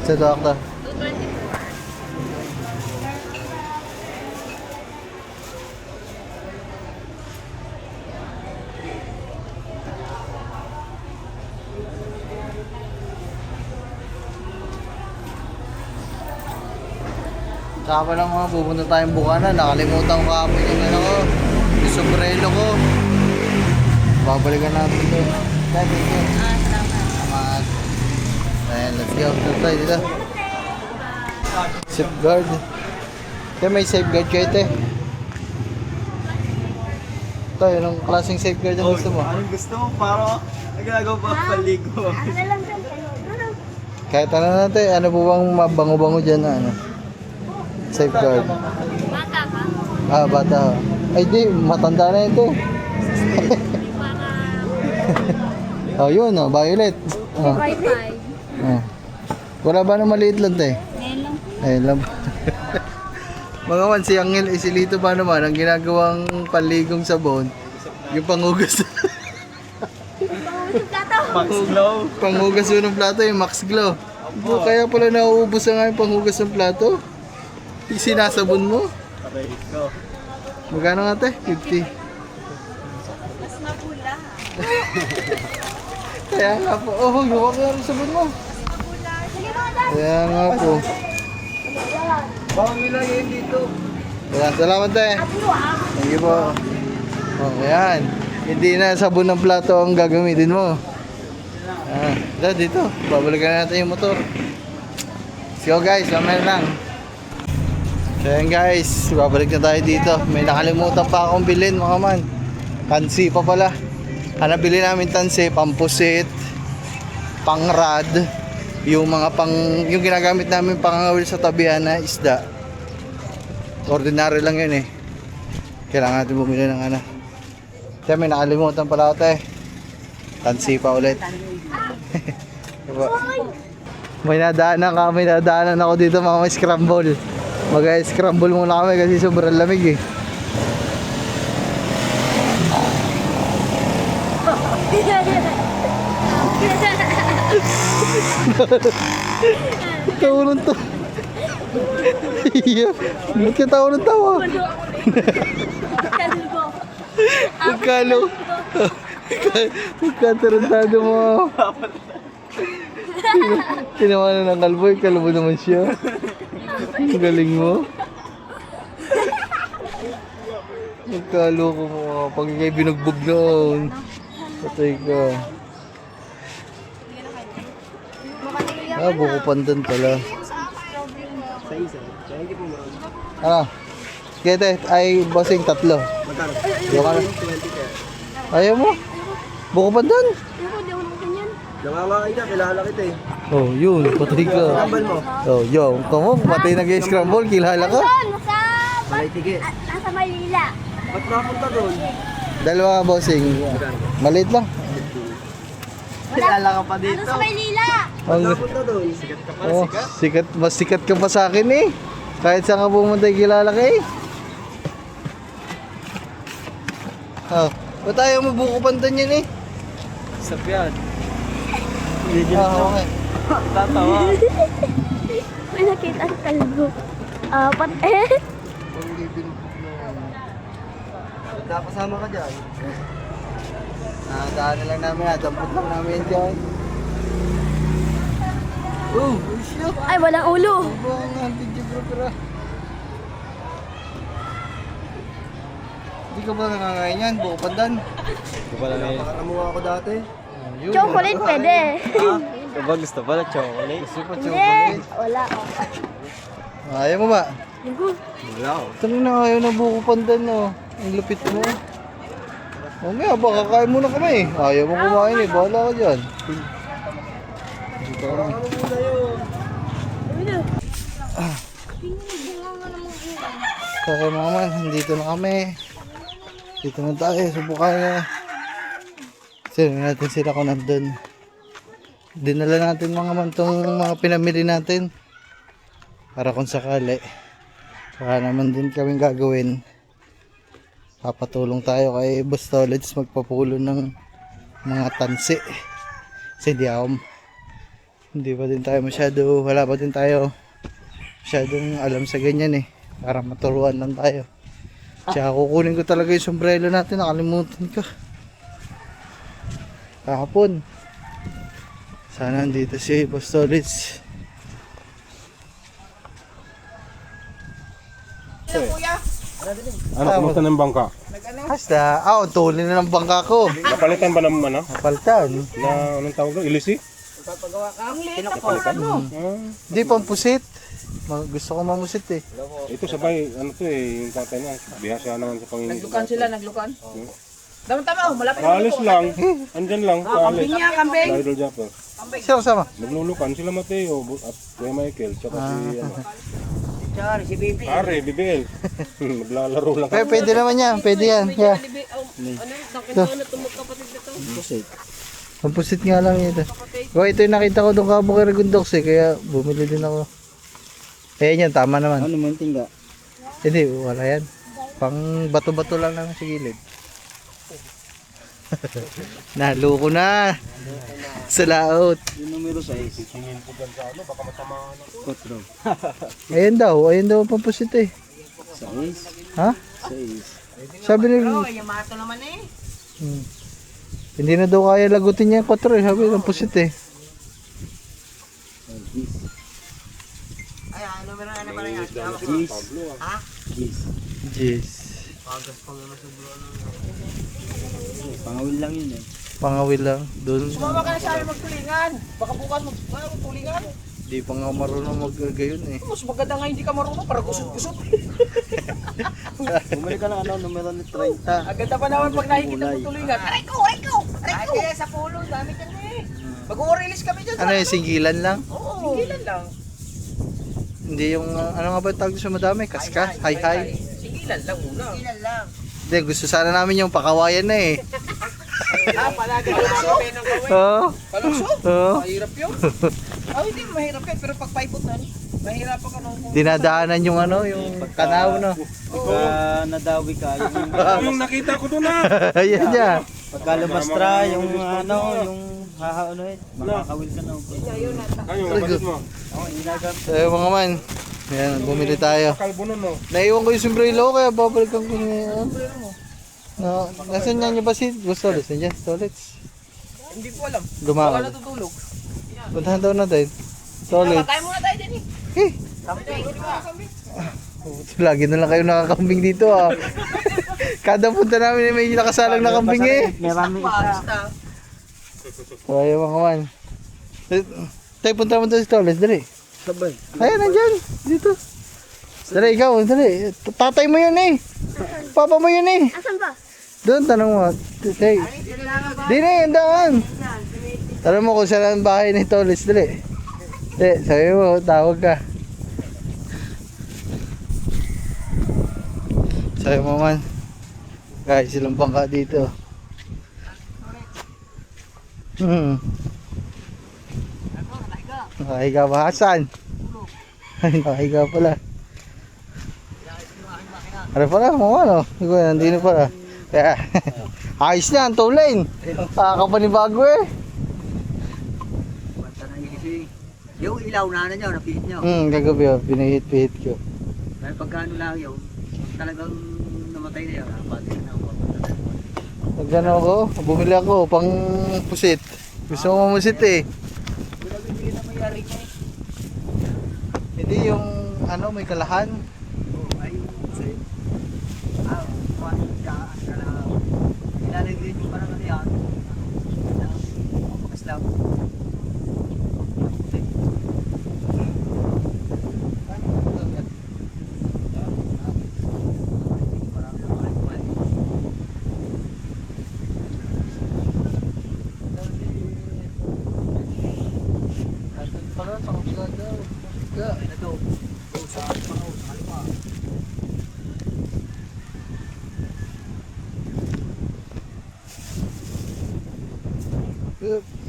Sa doktor. 224. Saka pa lang mga pupunta tayong Bukana. Nakalimutan ko kapon yung ano ko. Yung sombrero ko. Babalikan natin ito. Thank you. Salamat. Ayan, let's go. Let's try dito. Safeguard. Ito may safeguard kayo ito. Ito, yun ang klaseng safeguard ang gusto mo. Anong gusto mo? Para nagagawa pa paligo. Ano na lang dyan kayo? Ano? Kahit ano natin, ano po bang mabango-bango dyan na ano? Safeguard. Bata ka? Ah, bata. Ay di, matanda na ito. Oh, yun oh, violet. Oh. Bye-bye. Oh. Wala ba na maliit lang te? Ngayon lang. Ayun lang. Mga man, si Angel, isilito pa naman, ang ginagawang panligong sabon, yung panghugas. Pangusog ka to. Panguglaw. Panghugas yun ng plato, yung Max Glow. Kaya pala nauubos na nga yung panghugas ng plato. Sinasabon mo. Aray ko. Magkano nga te? 50. Mas mapula. Kaya nga po, oh, huwag nga rin sabon mo. Sige mga dad. Kaya nga po. Baka nila yun dito. Kaya, salamat te. Thank you po. Oh, ayan. Hindi na sabon ng plato ang gagamitin mo. Ah, dito. Babalikan natin yung motor. Let's go guys, mamaya lang. So ayan guys, babalik na tayo dito. May nakalimutan pa akong bilhin mga man. Tansi pa pala. Ang nabili namin tansi, pampusit, pangrad, yung mga yung ginagamit namin pangangawil sa tabihan na isda. Ordinary lang yun eh. Kailangan natin bumili ng ano. Kaya may nakalimutan pala ako eh. Tansi pa ulit. Diba? May nadaanan ako dito mga scramble. Mag-scramble muna kami kasi sobrang lamig eh. Tawa ng tawa. Ba't ka tawa ng tawa? Magkalo? Magkatarantado mo. Tinawanan ng kalboy, kalbo naman siya. Ang galing mo. Magkalo ko mo. Pag ikay binugbog noon. Patay ka. Ah, buko pandan pala. Sa isa. Kaya hindi po mo. Ano? Sige te, ay bossing tatlo. Magkano? Yung ano? 20 kaya. Ayaw mo? Buko pandan? Ako, di ako naman ganyan. Nangangain ka, kilala kita eh. Oh, yun. Patay ka. Kambal mo. Oh, yo. Tamo, patay nag-scramble. Kilala ka? Doon, nasa... Malay tigi. Nasa Maynila. Ba't napunta doon? Dalawa bossing. Maliit lang. Kilala ka pa dito. Nasa Maynila. Ba't Ang, napunta doon? Sikat ka pa. oh, sikat. Mas sikat ka pa sa akin eh. Kahit saan ka pumunta, kilala ka eh. Oh, ba't ayaw mo buko pandan yan eh? Sapyan. Ah, okay. Tatawa. May nakita ang kalbo. Apat eh. Napasama ka dyan. Nakadaan na lang namin ha. Dampot lang namin dyan. Oh, shit. Ay, walang ulo. Ano ang anti-geographer ah? Hindi ka ba nangangain yan? Buko pandan? Ito pala na yun. Nakakamuha ako dati. Yun. Chocolate pwede. Ito ba gusto pala chocolate? Gusto pa Hindi. chocolate. Wala. Ayaw mo ba? Wala ako. Tanong na ayaw na buko pandan no. Ang lupit mo. Mamaya baka kain muna kami. Ayaw mo kumain eh. Bahala ka dyan. Dito kami. Ano muna yun? Kaya mga man, dito na kami. Dito na tayo. Subukan na. Sino natin sila kung nandun. Dinala natin mga man itong mga pinamili natin. Para kung sakali. Baka naman din kaming gagawin. Papatulong tayo kay Boss Tolets magpapulo ng mga tansi. Kasi hindi pa din tayo wala pa din tayo masyadong alam sa ganyan eh. Para maturuan lang tayo. Tsaka kukunin ko talaga yung sombrero natin, nakalimutan ko. Kahapon. Sana andito si Boss Tolets. niya, kuya. Ano, kumusta ng bangka? Nag-ano? Basta, tuli na ng bangka ko. Napalitan ba ng ano? Napalitan. Na anong tawag doon? Ilisi? Papagawa ka. Ang liit na pala mo. Hindi, pampusit. Gusto ko mamusit eh. Ito sabay, ano to eh, yung tatay niya. Bihasa naman sa Panginoon. Naglukan sila, naglukan. Tama-tama, oh, malapit na Kaalis lang. Andyan lang, kaalis. Kambing niya, kambing. Idol Japper. Sino kasama? Naglulukan sila Mateo at Kuya Michael. Tsaka si ano. Sorry, si Bibi. Pare, BBL. Naglalaro lang. Pwede naman yan. Pwede yan. Yeah. Pampusit nga lang ito. Ito yung nakita ko doon kabo kay Regundox eh. Kaya bumili din ako. Ayan yan, tama naman. Ano man tingga? Hindi, wala yan. Pang bato-bato lang naman sa gilid. Naloko na. Sa laot. Yung numero 6. Ayan daw ang pampusit eh. 6. Ha? 6. Sabi ni Oh, Yamato naman eh. hindi na daw kaya lagutin niya yung 4 eh. Sabi ng pusit eh. Ay, ano meron ano pala yan? Ha? Jeez. Pangawil lang yun eh. Pangawil lang. Doon. Sumama ka na sa amin magtulingan. Baka bukas magtulingan. Hindi pa nga marunong mag-gayon eh. Mas maganda nga hindi ka marunong para gusot-gusot. Bumili ka ng ano, numero ni 30. Ang ganda pa naman pag nakikita mo tulingan. Aray ko! Ay, kaya sa pulo, dami ka na eh. Mag-release kami dyan. Ano yung singgilan lang? Oo, singilan lang. Hindi yung ano nga ba yung tawag sa madami? Kaska? Hi-hi? Singilan lang muna. Singilan lang. Hindi, gusto sana namin yung pakawayan na eh. Palagi ka ng kaway. Oo. Palusot? Oo. Mahirap yun. Hindi mahirap yan, pero pag paiputan, mahirap ka nung... Dinadaanan yung ano, yung kanaw no. Pagka nadawi ka, Yung nakita ko doon ah. Ayan niya. pagka lumastra, yung ano, yung hahaunoy, makakawil ka na. Ano yung kapatid mo? Oo, inagam. So mga man, ayan, bumili tayo. Kalbo nun no. Naiwan ko yung sombrero kaya babalikan ko ngayon. No, nasan niya ba si Gustoles? Nandiyan si Stolets. Hindi ko alam. Baka Lumakad. natutulog. Puntahan daw natin. Stolets. Tayo muna tayo din eh. Eh, Kambing. lagi na lang kayo nakakambing dito ah. Kada punta namin may nakasalang na kambing eh. Marami isa. So ayun mga man. Tayo punta mo doon si Stolets, dali. Sabay. Ayan, nandyan. Dito. Dali, ikaw, dali. Tatay mo yun eh. Papa mo yun eh. Asan ba? Doon, tanong mo. Hey. Di na yun, daan. Tanong mo kung saan ang bahay ni Tolis, dali. Sabi mo, tawag ka. Sabi mo man. Guys, silang bangka dito. Nakahiga ba? Hasan? Ay, nakahiga pala. Ano pala, mga ano? Nandito pala. Kaya, ayos na, ang tulain. Kakapanibago eh. Yung ilaw na nyo, napihit nyo. Kagabi oh, pinahit-pihit ko. Dahil pagkano lang yung talagang namatay na yun. Nagano ako, bumili ako pang pusit. Gusto ko mamusit eh. Hindi yung ano, may kalahan. Ilalagay nyo parang ano yan. Pagkaslam.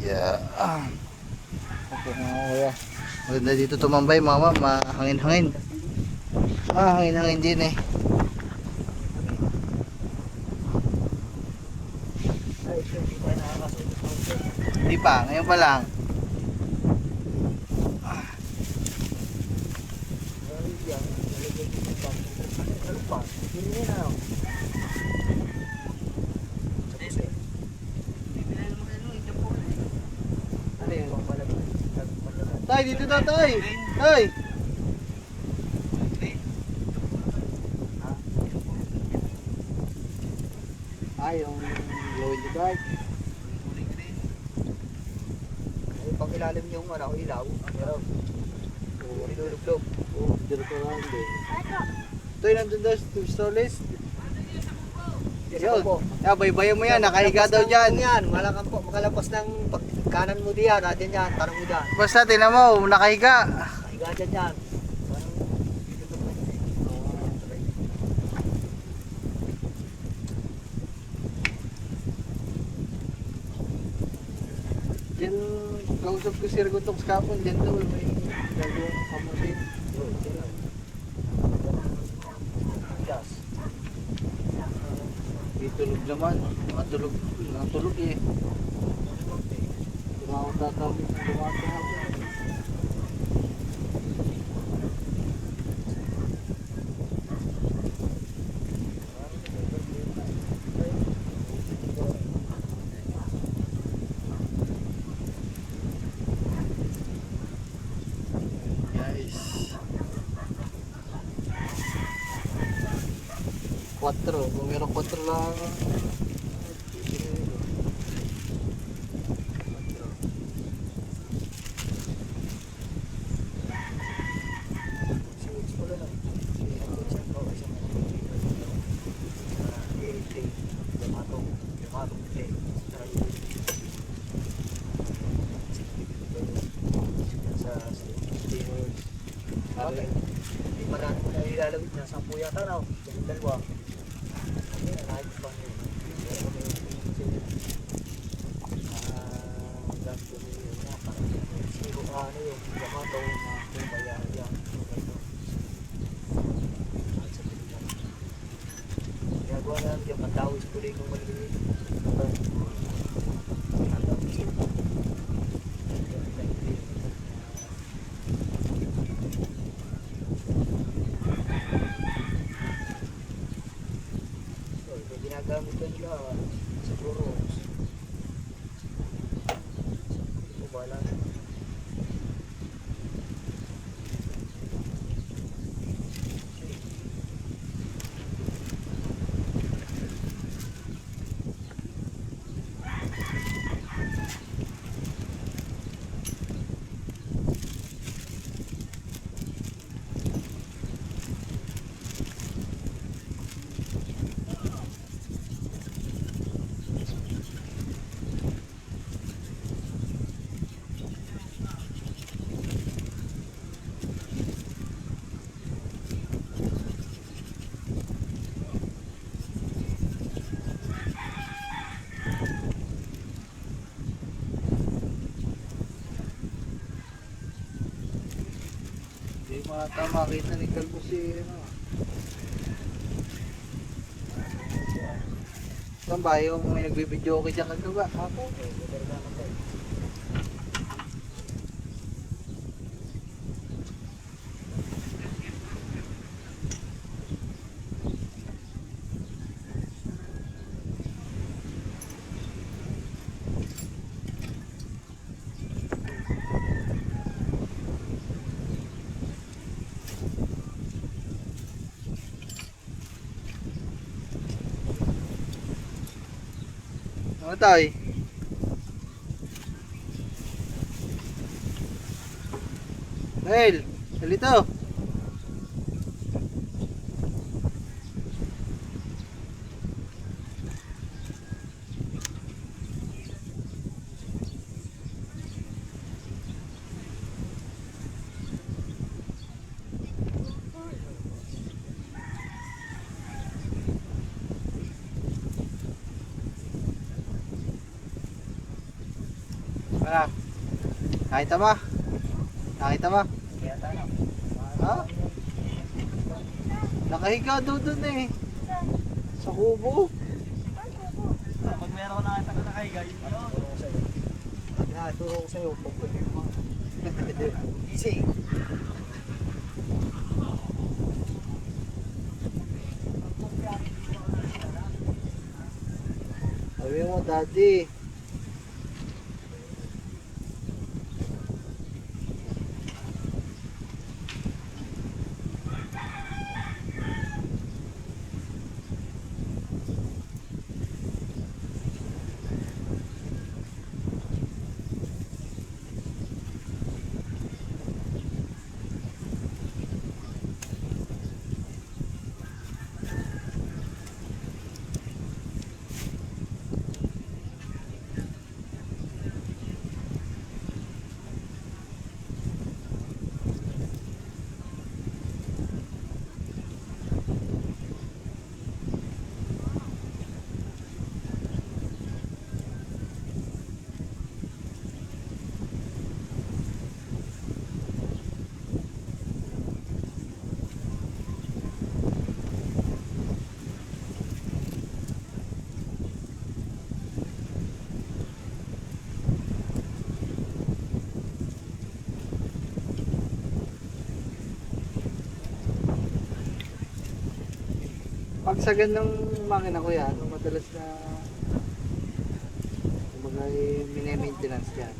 Yeah. Okay mga kuya. Maganda dito tumambay mama, mahangin-hangin. Hangin-hangin din eh. Hindi pa, ngayon pa lang. Tay, dito na tay. Tay. Ay, yung glow in the dark. Ay, pang ilalim yung ano, ilaw. Pero, ilulog-log. Oo, dito lang din. Ito yung nandun daw sa store list. Yun. Baybayan mo yan, nakahiga daw dyan. Yan, malakang po, makalabas ng kanan mo diyan, natin yan, tanong mo dyan. Basta tinan mo, nakahiga. Nakahiga dyan yan. Diyan, kausap ko si Ergotok kapon, diyan daw, may gagawang kamusin. Yes. Tulog naman, natulog eh. Tumawag tatawag, tumawag. Guys. 4, kung meron 4 lang. Okay. Hindi pa na ilalawit na 10 yata raw. Dalawa. Ginagawa na yung matawis ko rin kung maliliit. Ginagamit ko nila sa Clorox. Ito ba lang? Hindi makita ni Kalbo si ano. Saan ba yung may nagbibideo ko dyan kagawa? Ako? Ano tayo? Dahil, salito. Wala. Nakita mo? Nakita mo? Ha? Nakahiga daw dun eh. Sa kubo. Pag meron ko nakita na nakahiga, yun yun. Turo ko sa'yo. Easy. Sabi mo, daddy. Pag sa ganung makina ko yan, madalas na kumbaga mini-maintenance yan.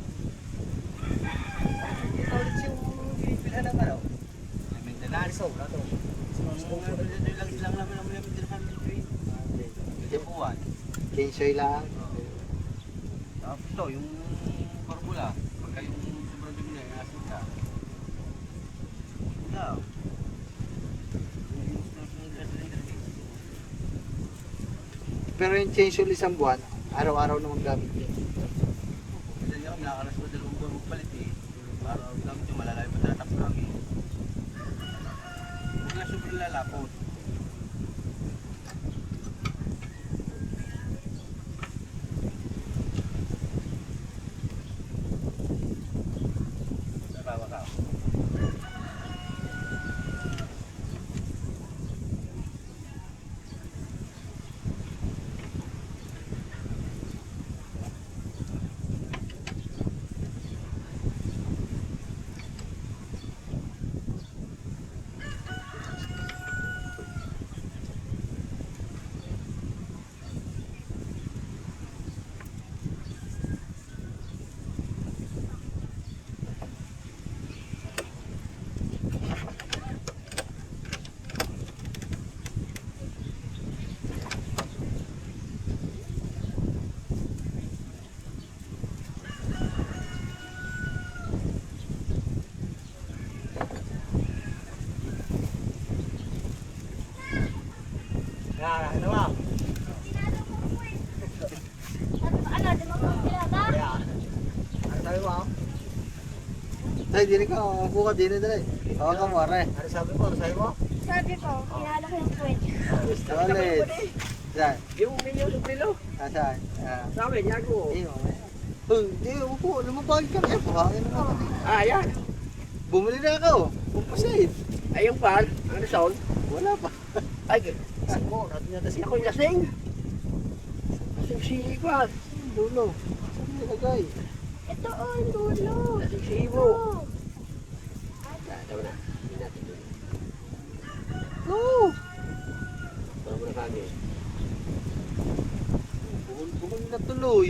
Ito ulit yung pinipilhan ng ano? Maintenance. Wala to. Lang naman ang maintenance ng green. Hindi buwan. Kinsoy lang. Tapos to, yung formula, pagka yung sobrang dumi na, inasin ka. Wala. Pero yung change oil isang buwan, araw-araw naman gamit yun. Kasi nga, nakakalas ko dalawang buwan magpalit eh. Para gamit yung malalayo pa tatak lang eh. Huwag na sobrang lalapot. Tawa ka. Ano ba? Ano, di mo kung sila ba? Ano sabi mo? Tay, dili ka. Upo ka, dili dali. Tawag ka mo, are. Ano sabi mo? Ano sabi mo? Sabi ko, kilala ko yung kwet. Solid. Saan? Yung milyon sa prilo. Saan? Sabi, niya ko. Hindi, upo. Lumabagin ka na. Buhangin mo ka. Ah, yan. Bumili na ako. Pumpasit. Ay, yung pan, ang resol. Wala pa. Ay, kasi mo, natin ako yung lasing. Lasing sili ko ah. Dulo. Saan nilagay? Ito, oh, ang dulo. Lasing sili mo. Tawa na. Hindi natin doon. No! Parang mo na kami. Bukol na tuloy.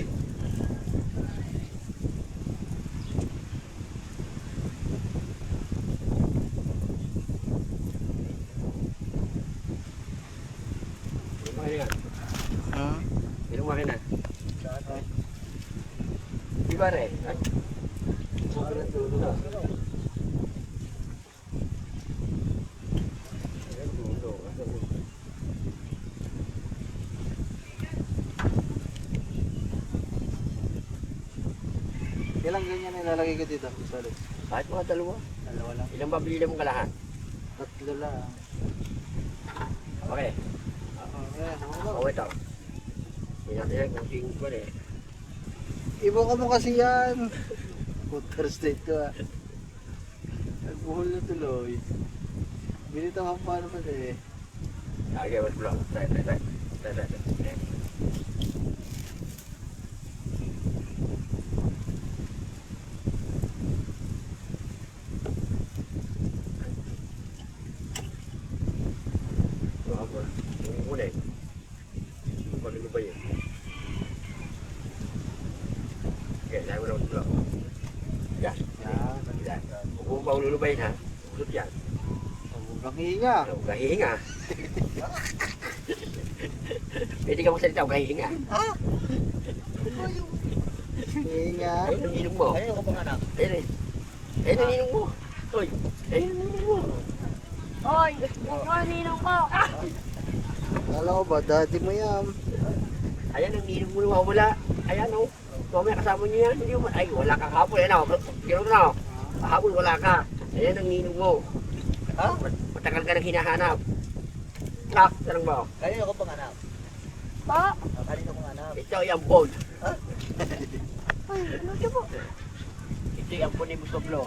Ilang makina? Hmm? Ilang makina? Di ba rin? Ay, Bukol na tuloy. Ilang ganyan na ilalagay ko dito? Solid. kahit mga dalawa. Dalawa lang. Ilang pabili mo kalahan? Tatlo lang. Okay. Ayan, ano? Oh, ito. Hindi natin yan kung sino pa rin. Ibo ka mo kasi yan. Putter state ko ah. Nagbuhol na tuloy. Binita ka paano pa eh. Okay, mas blok. Try. Yung muna eh. Pagano ba yun? Okay, lahat mo na mas blok. Yan. Yan. Kung ba ululubayin ha? Usot yan. Huwag kang hihinga. Huwag kahihinga. Pwede ka magsalita, huwag kahihinga. Hihinga. Ayun ang inom mo. Ayun ako pang anak. Ayun ang inom mo. Hoy, ayun ang inom mo. Hoy, ang ninong ko. Kala ko ba, dati mo yan. Ayan ang inom mo na wala. Ayan o. Mamaya kasama niyo yan. Hindi mo. Ay, wala ka kahapon. Ayan o. Gano'n na o. Kahapon wala ka. Ayan ang inom mo. Ha? Matagal ka nang hinahanap. Ah, tanong ba o? Kanino ako pang anak? Po? Kanino pang anak? Ito yung bold. Ay, ano siya po? Ito yung po ni Musoblo.